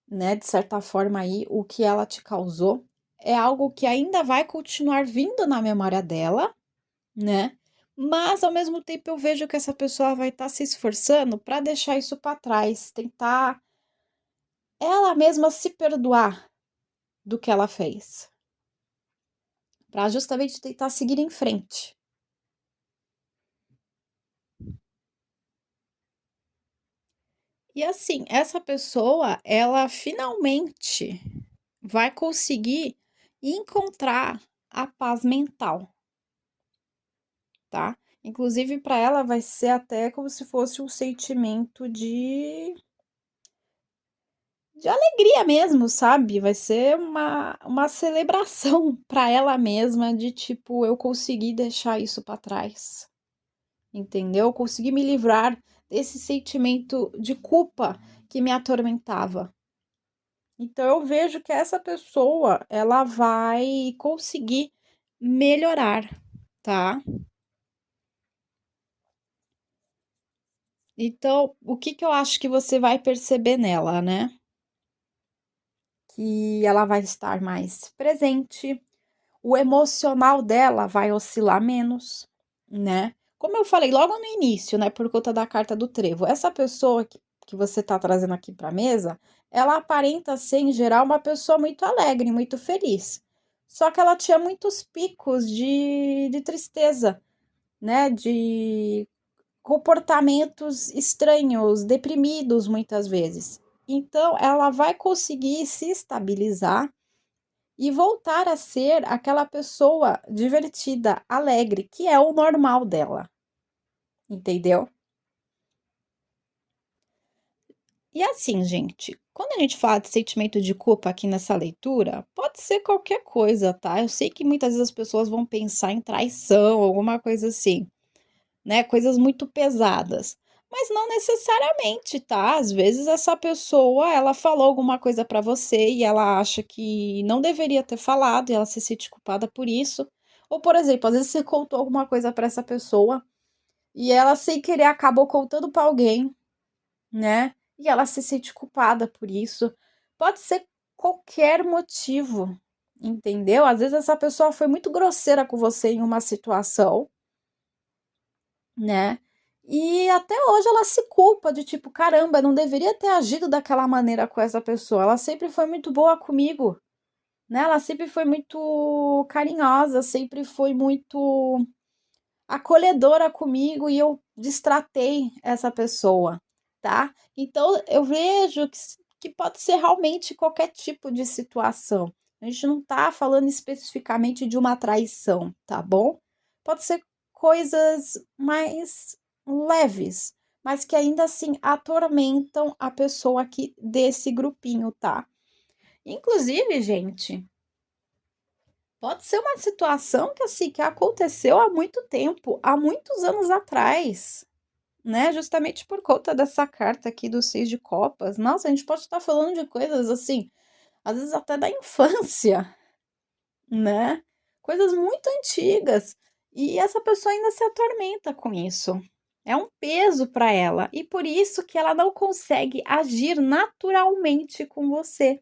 Né? De certa forma aí, o que ela te causou é algo que ainda vai continuar vindo na memória dela, né? Mas ao mesmo tempo eu vejo que essa pessoa vai estar se esforçando para deixar isso para trás, tentar ela mesma se perdoar do que ela fez, para justamente tentar seguir em frente. E assim, essa pessoa, ela finalmente vai conseguir encontrar a paz mental, tá? Inclusive, para ela vai ser até como se fosse um sentimento de alegria mesmo, sabe? Vai ser uma celebração para ela mesma de tipo, eu consegui deixar isso para trás, entendeu? Eu consegui me livrar desse sentimento de culpa que me atormentava. Então eu vejo que essa pessoa, ela vai conseguir melhorar, tá? Então, o que que eu acho que você vai perceber nela, né? Que ela vai estar mais presente, o emocional dela vai oscilar menos, né? Como eu falei logo no início, né, por conta da carta do trevo, essa pessoa que você tá trazendo aqui pra mesa, ela aparenta ser, em geral, uma pessoa muito alegre, muito feliz. Só que ela tinha muitos picos de tristeza, né? De comportamentos estranhos, deprimidos muitas vezes. Então, ela vai conseguir se estabilizar e voltar a ser aquela pessoa divertida, alegre, que é o normal dela, entendeu? E assim, gente, quando a gente fala de sentimento de culpa aqui nessa leitura, pode ser qualquer coisa, tá? Eu sei que muitas vezes as pessoas vão pensar em traição, alguma coisa assim, né? Coisas muito pesadas. Mas não necessariamente, tá? Às vezes essa pessoa, ela falou alguma coisa pra você e ela acha que não deveria ter falado e ela se sente culpada por isso. Ou, por exemplo, às vezes você contou alguma coisa pra essa pessoa e ela sem querer acabou contando pra alguém, né? E ela se sente culpada por isso. Pode ser qualquer motivo, entendeu? Às vezes essa pessoa foi muito grosseira com você em uma situação, né? E até hoje ela se culpa de tipo, caramba, eu não deveria ter agido daquela maneira com essa pessoa. Ela sempre foi muito boa comigo, né? Ela sempre foi muito carinhosa, sempre foi muito acolhedora comigo e eu destratei essa pessoa, tá? Então eu vejo que pode ser realmente qualquer tipo de situação. A gente não tá falando especificamente de uma traição, tá bom? Pode ser coisas mais leves, mas que ainda assim atormentam a pessoa aqui desse grupinho, tá? Inclusive, gente, pode ser uma situação que assim que aconteceu há muito tempo, há muitos anos atrás, né? Justamente por conta dessa carta aqui do Seis de Copas. Nossa, a gente pode estar falando de coisas assim, às vezes até da infância, né? Coisas muito antigas. E essa pessoa ainda se atormenta com isso. É um peso para ela e por isso que ela não consegue agir naturalmente com você,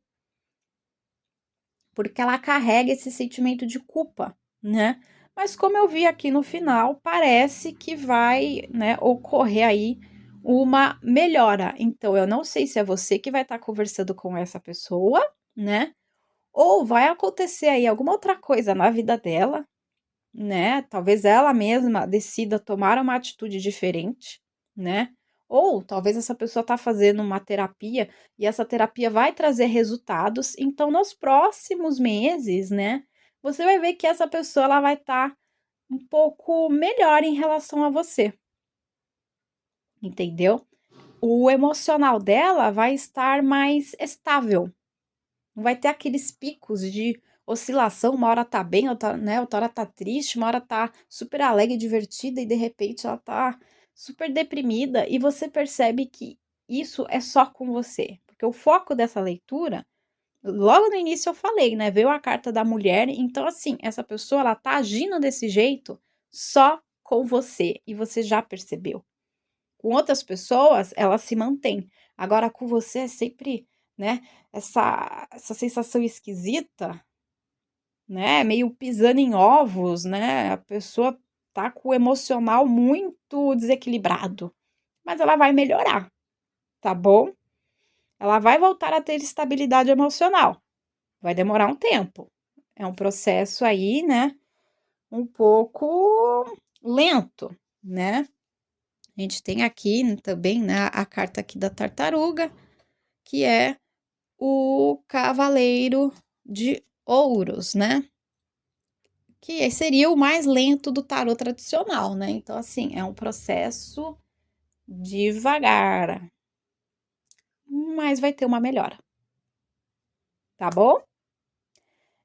porque ela carrega esse sentimento de culpa, né? Mas como eu vi aqui no final, parece que vai, né, ocorrer aí uma melhora. Então, eu não sei se é você que vai estar conversando com essa pessoa, né? Ou vai acontecer aí alguma outra coisa na vida dela, né? Talvez ela mesma decida tomar uma atitude diferente, né? Ou talvez essa pessoa está fazendo uma terapia e essa terapia vai trazer resultados. Então, nos próximos meses, né? você vai ver que essa pessoa ela vai estar um pouco melhor em relação a você, entendeu? O emocional dela vai estar mais estável, não vai ter aqueles picos de oscilação, uma hora tá bem, outra, né, outra hora tá triste, uma hora tá super alegre, divertida e de repente ela tá super deprimida e você percebe que isso é só com você, porque o foco dessa leitura, logo no início eu falei, né, veio a carta da mulher, então assim, essa pessoa ela tá agindo desse jeito só com você e você já percebeu. Com outras pessoas, ela se mantém. Agora, com você é sempre, né, essa sensação esquisita, né, meio pisando em ovos, né, a pessoa tá com o emocional muito desequilibrado, mas ela vai melhorar, tá bom? Ela vai voltar a ter estabilidade emocional, vai demorar um tempo. É um processo aí, né, um pouco lento, né? A gente tem aqui também, né, a carta aqui da tartaruga, que é o cavaleiro de ouros, né? Que seria o mais lento do tarô tradicional, né? Então, assim, é um processo devagar, mas vai ter uma melhora, tá bom?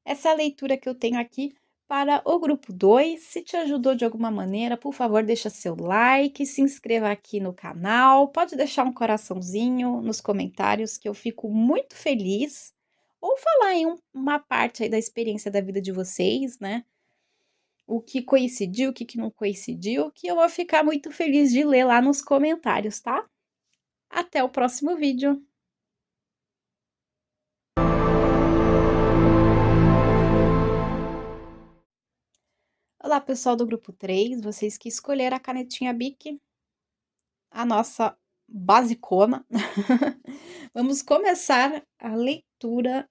Essa é a leitura que eu tenho aqui para o grupo 2. Se te ajudou de alguma maneira, por favor, deixa seu like, se inscreva aqui no canal, pode deixar um coraçãozinho nos comentários que eu fico muito feliz. Ou falar em uma parte aí da experiência da vida de vocês, né? O que coincidiu, o que não coincidiu, que eu vou ficar muito feliz de ler lá nos comentários, tá? Até o próximo vídeo! Olá, pessoal do grupo 3, vocês que escolheram a canetinha Bic, a nossa basicona. Vamos começar a leitura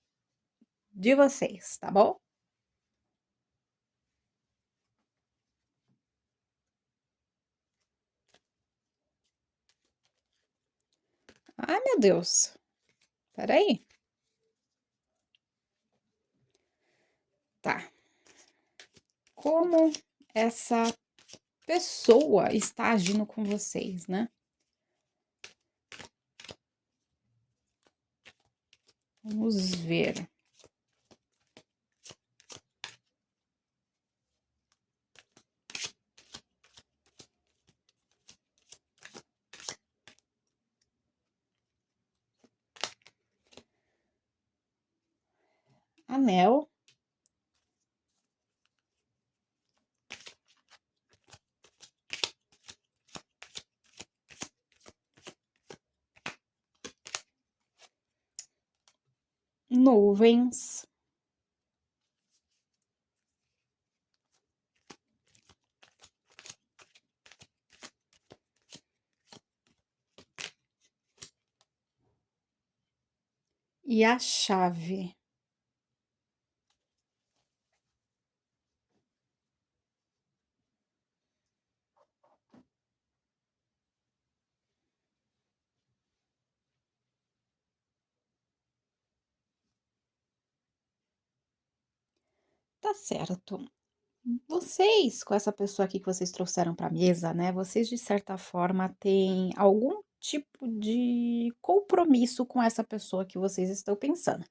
de vocês, tá bom? Ai, meu Deus. Peraí. Tá. Como essa pessoa está agindo com vocês, né? Vamos ver. Anel. Nuvens. E a chave. Tá certo. Vocês, com essa pessoa aqui que vocês trouxeram para a mesa, né? Vocês, de certa forma, têm algum tipo de compromisso com essa pessoa que vocês estão pensando.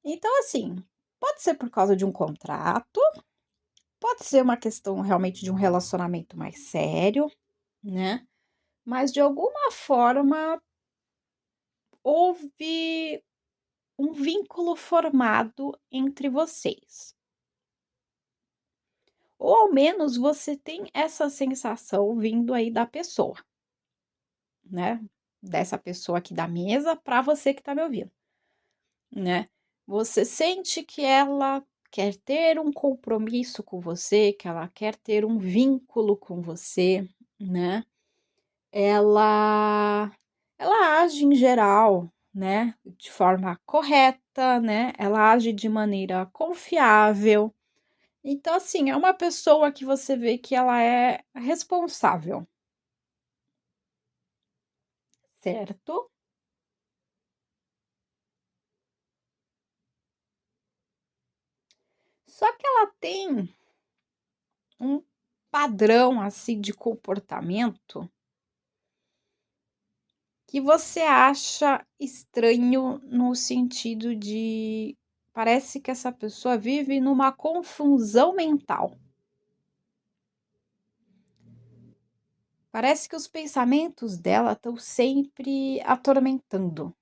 Então, assim, pode ser por causa de um contrato, pode ser uma questão realmente de um relacionamento mais sério, né? Mas de alguma forma houve um vínculo formado entre vocês. Ou ao menos você tem essa sensação vindo aí da pessoa, né? Dessa pessoa aqui da mesa para você que tá me ouvindo, né? Você sente que ela quer ter um compromisso com você, que ela quer ter um vínculo com você, né? Ela age em geral, né, de forma correta, né? Ela age de maneira confiável. Então, assim, é uma pessoa que você vê que ela é responsável, certo? Só que ela tem um padrão assim de comportamento que você acha estranho no sentido de parece que essa pessoa vive numa confusão mental. Parece que os pensamentos dela estão sempre atormentando.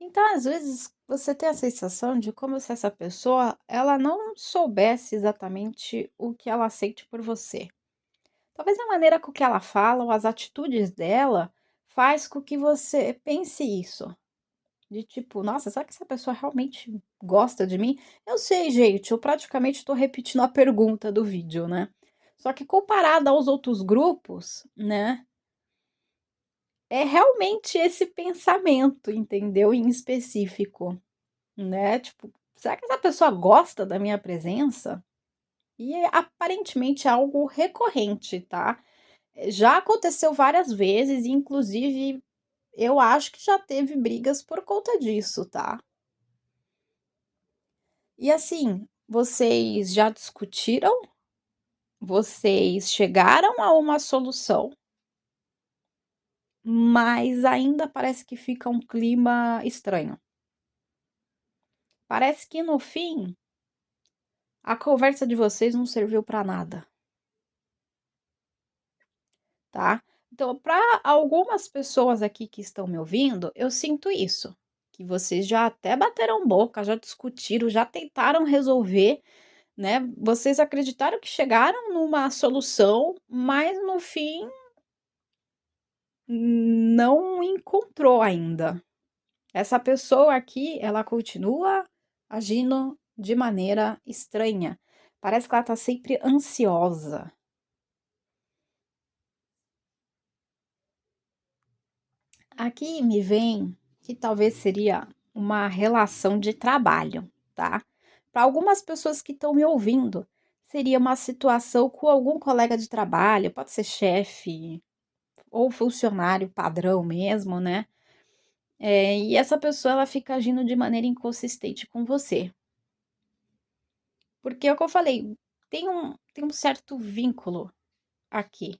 Então, às vezes, você tem a sensação de como se essa pessoa, ela não soubesse exatamente o que ela sente por você. Talvez a maneira com que ela fala ou as atitudes dela faz com que você pense isso. De tipo, nossa, será que essa pessoa realmente gosta de mim? Eu sei, gente, eu praticamente estou repetindo a pergunta do vídeo, né? Só que comparada aos outros grupos, né? É realmente esse pensamento, entendeu? Em específico, né? Tipo, será que essa pessoa gosta da minha presença? E aparentemente é algo recorrente, tá? Já aconteceu várias vezes, e inclusive eu acho que já teve brigas por conta disso, tá? E assim, vocês já discutiram? Vocês chegaram a uma solução, mas ainda parece que fica um clima estranho. Parece que no fim a conversa de vocês não serviu para nada, tá? Então, para algumas pessoas aqui que estão me ouvindo, eu sinto isso, que vocês já até bateram boca, já discutiram, já tentaram resolver, né? Vocês acreditaram que chegaram numa solução, mas no fim não encontrou ainda. Essa pessoa aqui, ela continua agindo de maneira estranha. Parece que ela tá sempre ansiosa. Aqui me vem que talvez seria uma relação de trabalho, tá? Para algumas pessoas que estão me ouvindo, seria uma situação com algum colega de trabalho, pode ser chefe ou funcionário padrão mesmo, né? E essa pessoa ela fica agindo de maneira inconsistente com você. Porque é o que eu falei, tem um certo vínculo aqui,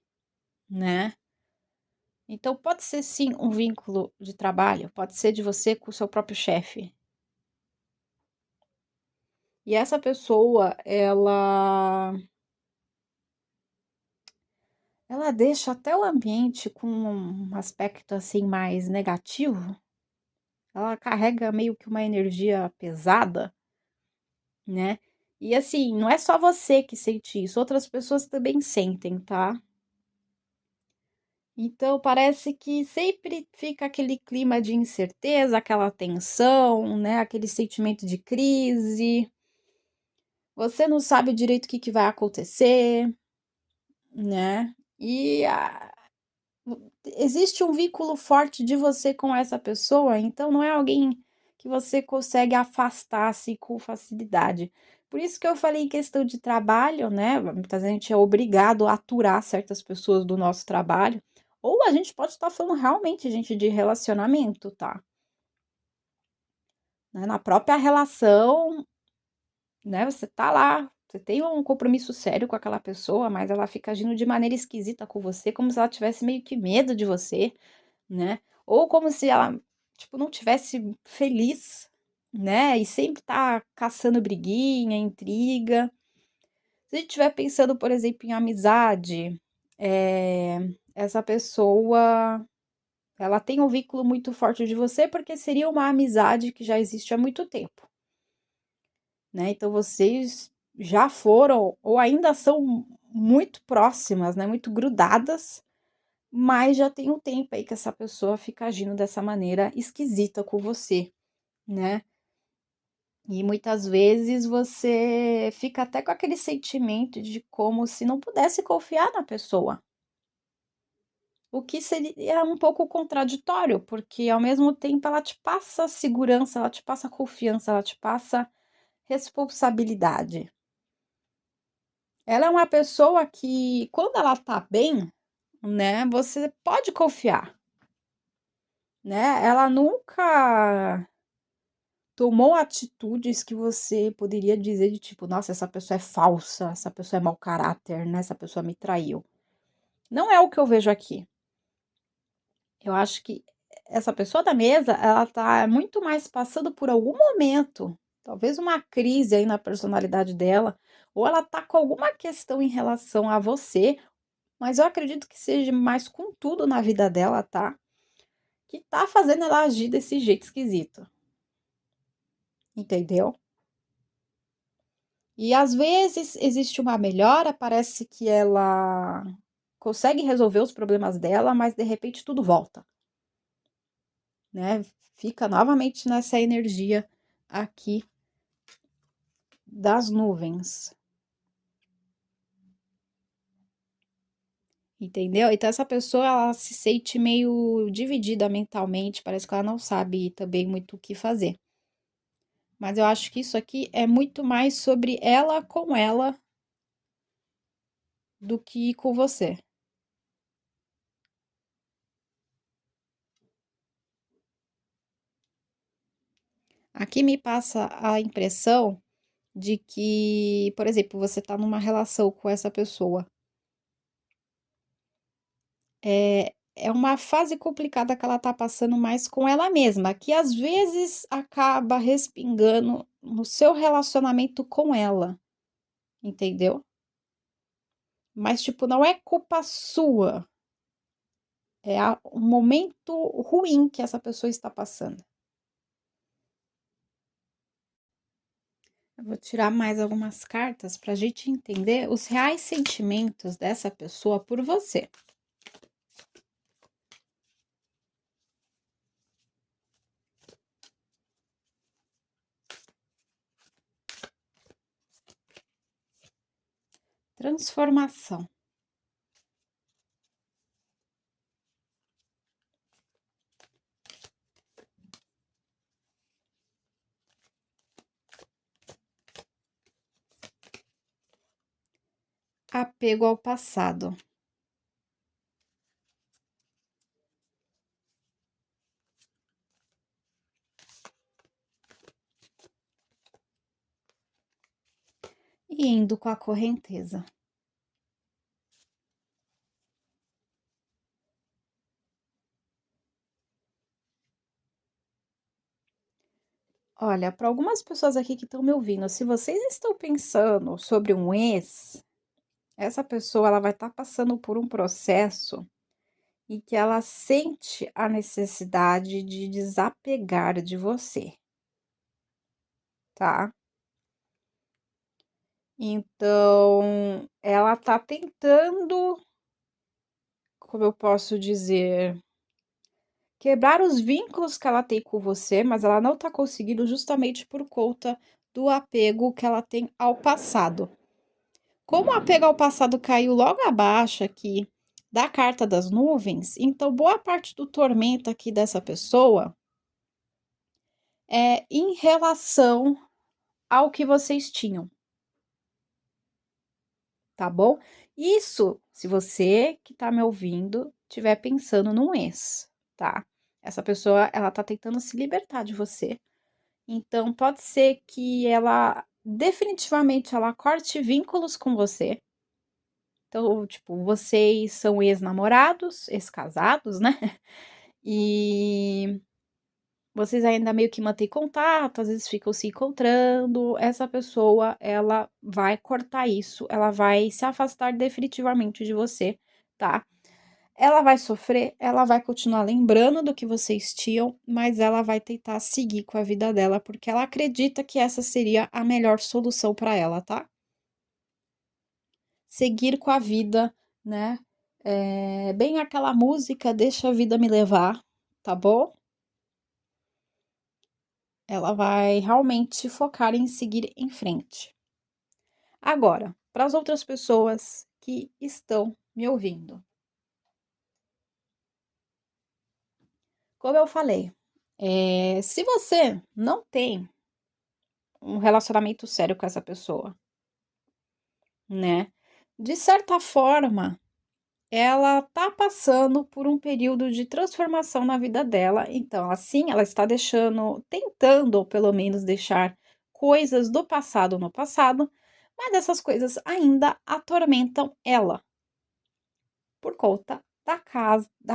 né? Então pode ser sim um vínculo de trabalho, pode ser de você com o seu próprio chefe. E essa pessoa, ela deixa até o ambiente com um aspecto assim mais negativo. Ela carrega meio que uma energia pesada, né? E assim, não é só você que sente isso, outras pessoas também sentem, tá? Então parece que sempre fica aquele clima de incerteza, aquela tensão, né? Aquele sentimento de crise. Você não sabe direito o que vai acontecer, né? Existe um vínculo forte de você com essa pessoa, então não é alguém que você consegue afastar-se com facilidade. Por isso que eu falei em questão de trabalho, né? Muitas vezes a gente é obrigado a aturar certas pessoas do nosso trabalho, ou a gente pode estar falando realmente, gente, de relacionamento, tá? Né? Na própria relação, né? Você tá lá, você tem um compromisso sério com aquela pessoa, mas ela fica agindo de maneira esquisita com você, como se ela tivesse meio que medo de você, né? Ou como se ela, tipo, não tivesse feliz, né? E sempre tá caçando briguinha, intriga. Se a gente estiver pensando, por exemplo, em amizade, essa pessoa, ela tem um vínculo muito forte de você porque seria uma amizade que já existe há muito tempo, né? Então vocês já foram ou ainda são muito próximas, né? Muito grudadas, mas já tem um tempo aí que essa pessoa fica agindo dessa maneira esquisita com você, né? E muitas vezes você fica até com aquele sentimento de como se não pudesse confiar na pessoa. O que seria um pouco contraditório, porque ao mesmo tempo ela te passa segurança, ela te passa confiança, ela te passa responsabilidade. Ela é uma pessoa que, quando ela tá bem, né, você pode confiar. né? Ela nunca tomou atitudes que você poderia dizer de tipo, nossa, essa pessoa é falsa, essa pessoa é mau caráter, né? Essa pessoa me traiu. Não é o que eu vejo aqui. Eu acho que essa pessoa da mesa, ela tá muito mais passando por algum momento, talvez uma crise aí na personalidade dela, ou ela tá com alguma questão em relação a você, mas eu acredito que seja mais com tudo na vida dela, tá? Que tá fazendo ela agir desse jeito esquisito, entendeu? E às vezes existe uma melhora, parece que ela consegue resolver os problemas dela, mas de repente tudo volta, né? Fica novamente nessa energia aqui das nuvens, entendeu? Então essa pessoa ela se sente meio dividida mentalmente, parece que ela não sabe também muito o que fazer. Mas eu acho que isso aqui é muito mais sobre ela com ela do que com você. Aqui me passa a impressão de que, por exemplo, você está numa relação com essa pessoa. É uma fase complicada que ela tá passando mais com ela mesma, que às vezes acaba respingando no seu relacionamento com ela, entendeu? Mas, tipo, não é culpa sua, é um momento ruim que essa pessoa está passando. Eu vou tirar mais algumas cartas para a gente entender os reais sentimentos dessa pessoa por você. Transformação. Apego ao passado. E indo com a correnteza. Olha, para algumas pessoas aqui que estão me ouvindo, se vocês estão pensando sobre um ex, essa pessoa ela vai estar passando por um processo e que ela sente a necessidade de desapegar de você, tá? Então, ela tá tentando, como eu posso dizer, quebrar os vínculos que ela tem com você, mas ela não tá conseguindo justamente por conta do apego que ela tem ao passado. Como o apego ao passado caiu logo abaixo aqui da carta das nuvens, então boa parte do tormento aqui dessa pessoa é em relação ao que vocês tinham, tá bom? Isso, se você que tá me ouvindo estiver pensando num ex, tá? Essa pessoa, ela tá tentando se libertar de você. Então, pode ser que ela definitivamente ela corte vínculos com você. Então, tipo, vocês são ex-namorados, ex-casados, né? E vocês ainda meio que mantêm contato, às vezes ficam se encontrando. Essa pessoa, ela vai cortar isso, ela vai se afastar definitivamente de você, tá? Ela vai sofrer, ela vai continuar lembrando do que vocês tinham, mas ela vai tentar seguir com a vida dela, porque ela acredita que essa seria a melhor solução para ela, tá? Seguir com a vida, né? Bem aquela música Deixa a Vida Me Levar, tá bom? Ela vai realmente focar em seguir em frente. Agora, para as outras pessoas que estão me ouvindo. Como eu falei, se você não tem um relacionamento sério com essa pessoa, né? De certa forma, ela tá passando por um período de transformação na vida dela. Então, assim, ela está tentando, ou pelo menos deixar coisas do passado no passado, mas essas coisas ainda atormentam ela por conta da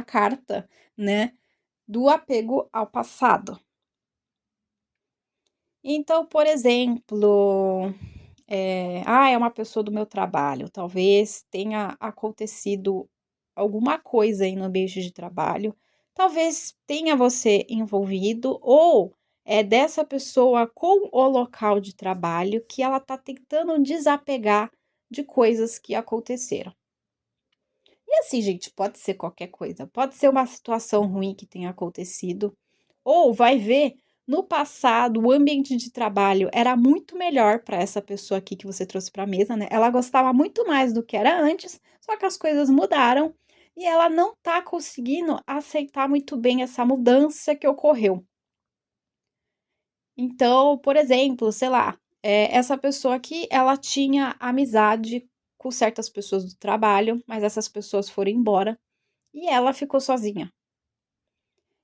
carta, né, do apego ao passado. Então, por exemplo, é uma pessoa do meu trabalho, talvez tenha acontecido alguma coisa aí no ambiente de trabalho, talvez tenha você envolvido, ou é dessa pessoa com o local de trabalho que ela está tentando desapegar de coisas que aconteceram. E assim, gente, pode ser qualquer coisa, pode ser uma situação ruim que tenha acontecido, ou vai ver, no passado, o ambiente de trabalho era muito melhor para essa pessoa aqui que você trouxe para a mesa, né? Ela gostava muito mais do que era antes, só que as coisas mudaram e ela não tá conseguindo aceitar muito bem essa mudança que ocorreu. Então, por exemplo, sei lá, essa pessoa aqui, ela tinha amizade com certas pessoas do trabalho, mas essas pessoas foram embora e ela ficou sozinha.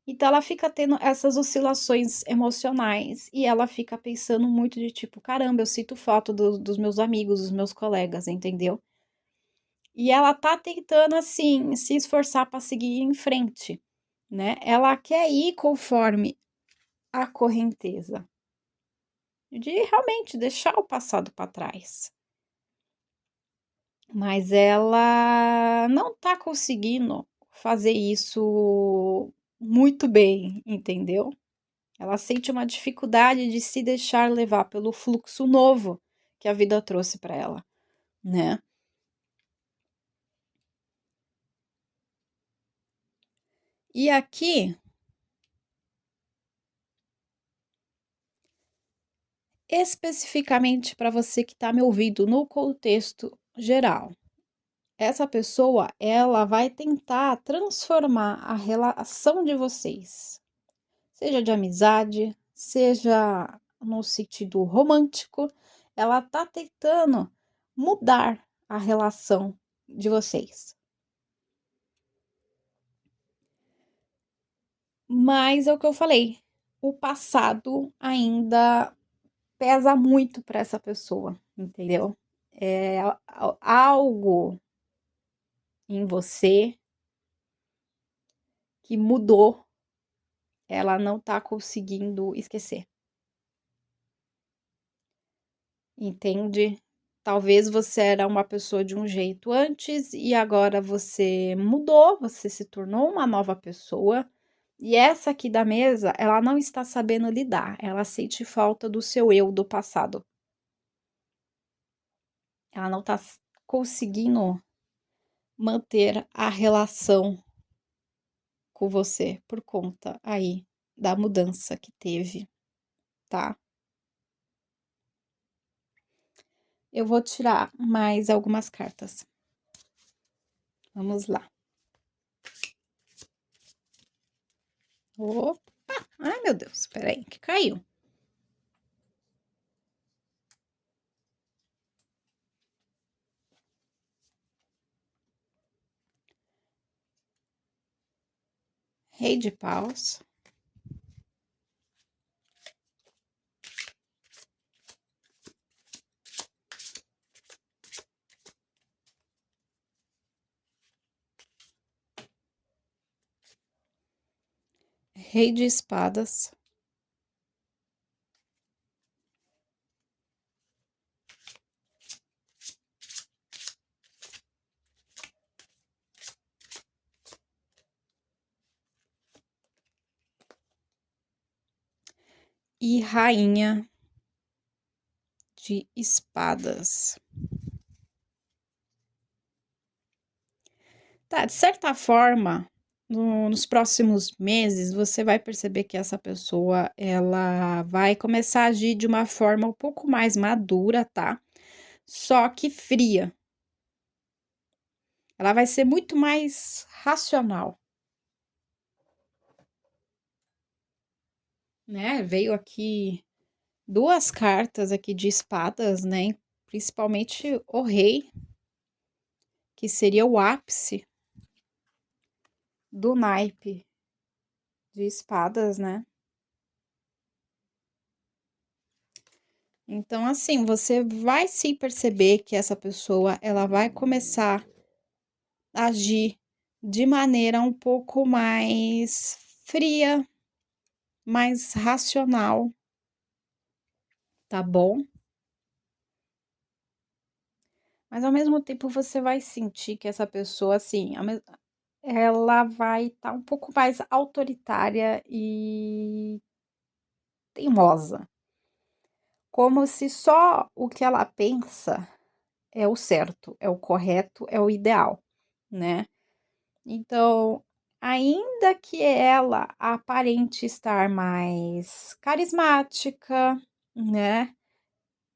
Então ela fica tendo essas oscilações emocionais e ela fica pensando muito de tipo, caramba, eu sinto falta dos meus amigos, dos meus colegas, entendeu? E ela tá tentando assim se esforçar para seguir em frente, né? Ela quer ir conforme a correnteza, de realmente deixar o passado para trás. Mas ela não tá conseguindo fazer isso muito bem, entendeu? Ela sente uma dificuldade de se deixar levar pelo fluxo novo que a vida trouxe para ela, né? E aqui, especificamente para você que está me ouvindo no contexto geral, essa pessoa, ela vai tentar transformar a relação de vocês, seja de amizade, seja no sentido romântico, ela tá tentando mudar a relação de vocês. Mas é o que eu falei, o passado ainda pesa muito para essa pessoa, entendeu? É algo em você que mudou, ela não tá conseguindo esquecer, entende? Talvez você era uma pessoa de um jeito antes e agora você mudou, você se tornou uma nova pessoa. E essa aqui da mesa, ela não está sabendo lidar, ela sente falta do seu eu do passado. Ela não tá conseguindo manter a relação com você por conta aí da mudança que teve, tá? Eu vou tirar mais algumas cartas. Vamos lá. Opa! Ai, meu Deus, espera aí, que caiu. Rei de paus. Rei de espadas. E rainha de espadas. Tá, de certa forma, nos próximos meses, você vai perceber que essa pessoa, ela vai começar a agir de uma forma um pouco mais madura, tá? Só que fria. Ela vai ser muito mais racional, né? Veio aqui duas cartas aqui de espadas, né? Principalmente o rei, que seria o ápice, do naipe de espadas, né? Então, assim, você vai se perceber que essa pessoa, ela vai começar a agir de maneira um pouco mais fria, mais racional, tá bom? Mas ao mesmo tempo você vai sentir que essa pessoa, assim, ela vai estar um pouco mais autoritária e teimosa, como se só o que ela pensa é o certo, é o correto, é o ideal, né? Então, ainda que ela aparente estar mais carismática, né?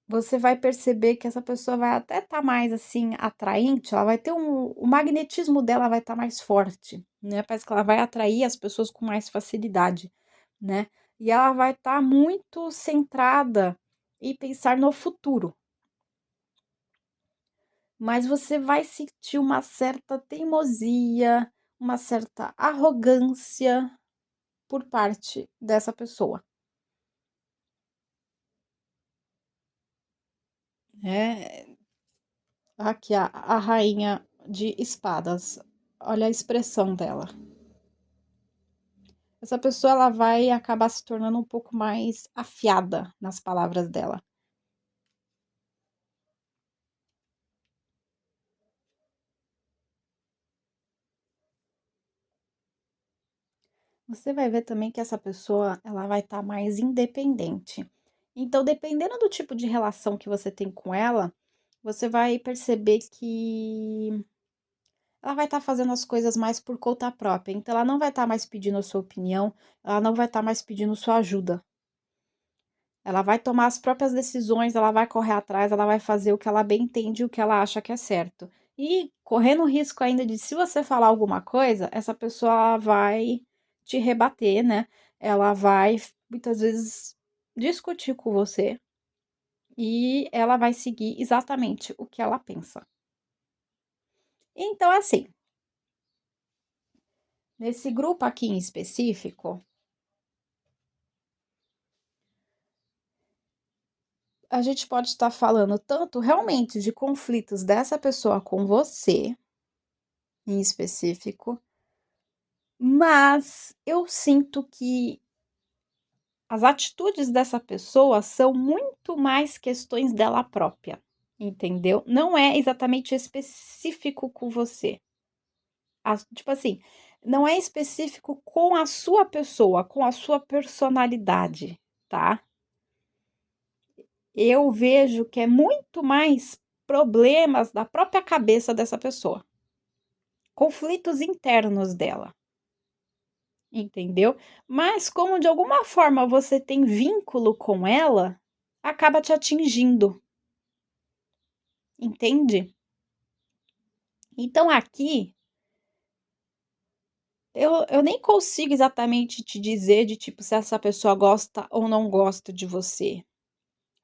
Você vai perceber que essa pessoa vai até estar mais assim atraente, ela vai ter o magnetismo dela vai estar mais forte, né? Parece que ela vai atrair as pessoas com mais facilidade, né? E ela vai estar muito centrada em pensar no futuro. Mas você vai sentir uma certa teimosia, uma certa arrogância por parte dessa pessoa. É, aqui a rainha de espadas. Olha a expressão dela. Essa pessoa ela vai acabar se tornando um pouco mais afiada nas palavras dela. Você vai ver também que essa pessoa ela vai estar mais independente. Então, dependendo do tipo de relação que você tem com ela, você vai perceber que ela vai estar fazendo as coisas mais por conta própria. Então, ela não vai estar mais pedindo a sua opinião, ela não vai estar mais pedindo sua ajuda. Ela vai tomar as próprias decisões, ela vai correr atrás, ela vai fazer o que ela bem entende e o que ela acha que é certo. E correndo o risco ainda de, se você falar alguma coisa, essa pessoa vai te rebater, né? Ela vai muitas vezes discutir com você e ela vai seguir exatamente o que ela pensa. Então, assim, nesse grupo aqui em específico, a gente pode estar falando tanto realmente de conflitos dessa pessoa com você, em específico, mas eu sinto que as atitudes dessa pessoa são muito mais questões dela própria, entendeu? Não é exatamente específico com você. Tipo assim, não é específico com a sua pessoa, com a sua personalidade, tá? Eu vejo que é muito mais problemas da própria cabeça dessa pessoa, conflitos internos dela. Entendeu? Mas como de alguma forma você tem vínculo com ela, acaba te atingindo, entende? Então aqui eu nem consigo exatamente te dizer de tipo se essa pessoa gosta ou não gosta de você,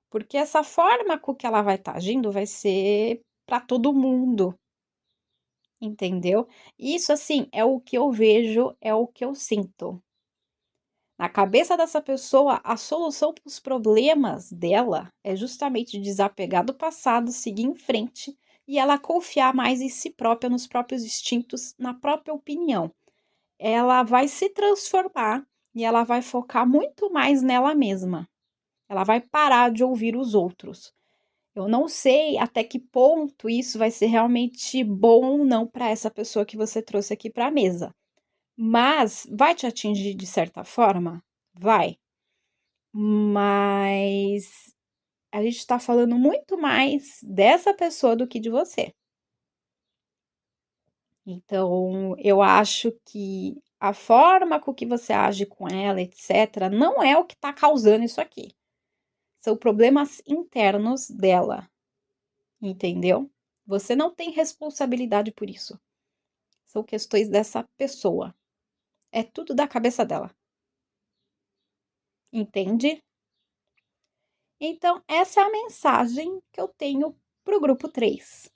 porque essa forma com que ela vai estar agindo vai ser para todo mundo, entendeu? Isso assim é o que eu vejo, é o que eu sinto. Na cabeça dessa pessoa, a solução para os problemas dela é justamente desapegar do passado, seguir em frente e ela confiar mais em si própria, nos próprios instintos, na própria opinião. Ela vai se transformar e ela vai focar muito mais nela mesma. Ela vai parar de ouvir os outros. Eu não sei até que ponto isso vai ser realmente bom ou não para essa pessoa que você trouxe aqui para a mesa. Mas vai te atingir de certa forma? Vai. Mas a gente está falando muito mais dessa pessoa do que de você. Então, eu acho que a forma com que você age com ela, etc., não é o que está causando isso aqui. São problemas internos dela, entendeu? Você não tem responsabilidade por isso. São questões dessa pessoa. É tudo da cabeça dela. Entende? Então, essa é a mensagem que eu tenho para o grupo 3.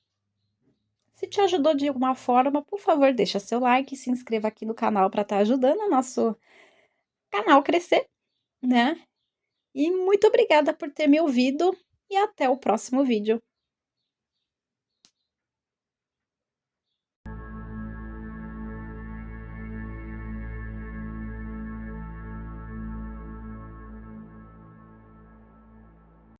Se te ajudou de alguma forma, por favor, deixa seu like, se inscreva aqui no canal para estar ajudando o nosso canal a crescer, né? E muito obrigada por ter me ouvido e até o próximo vídeo.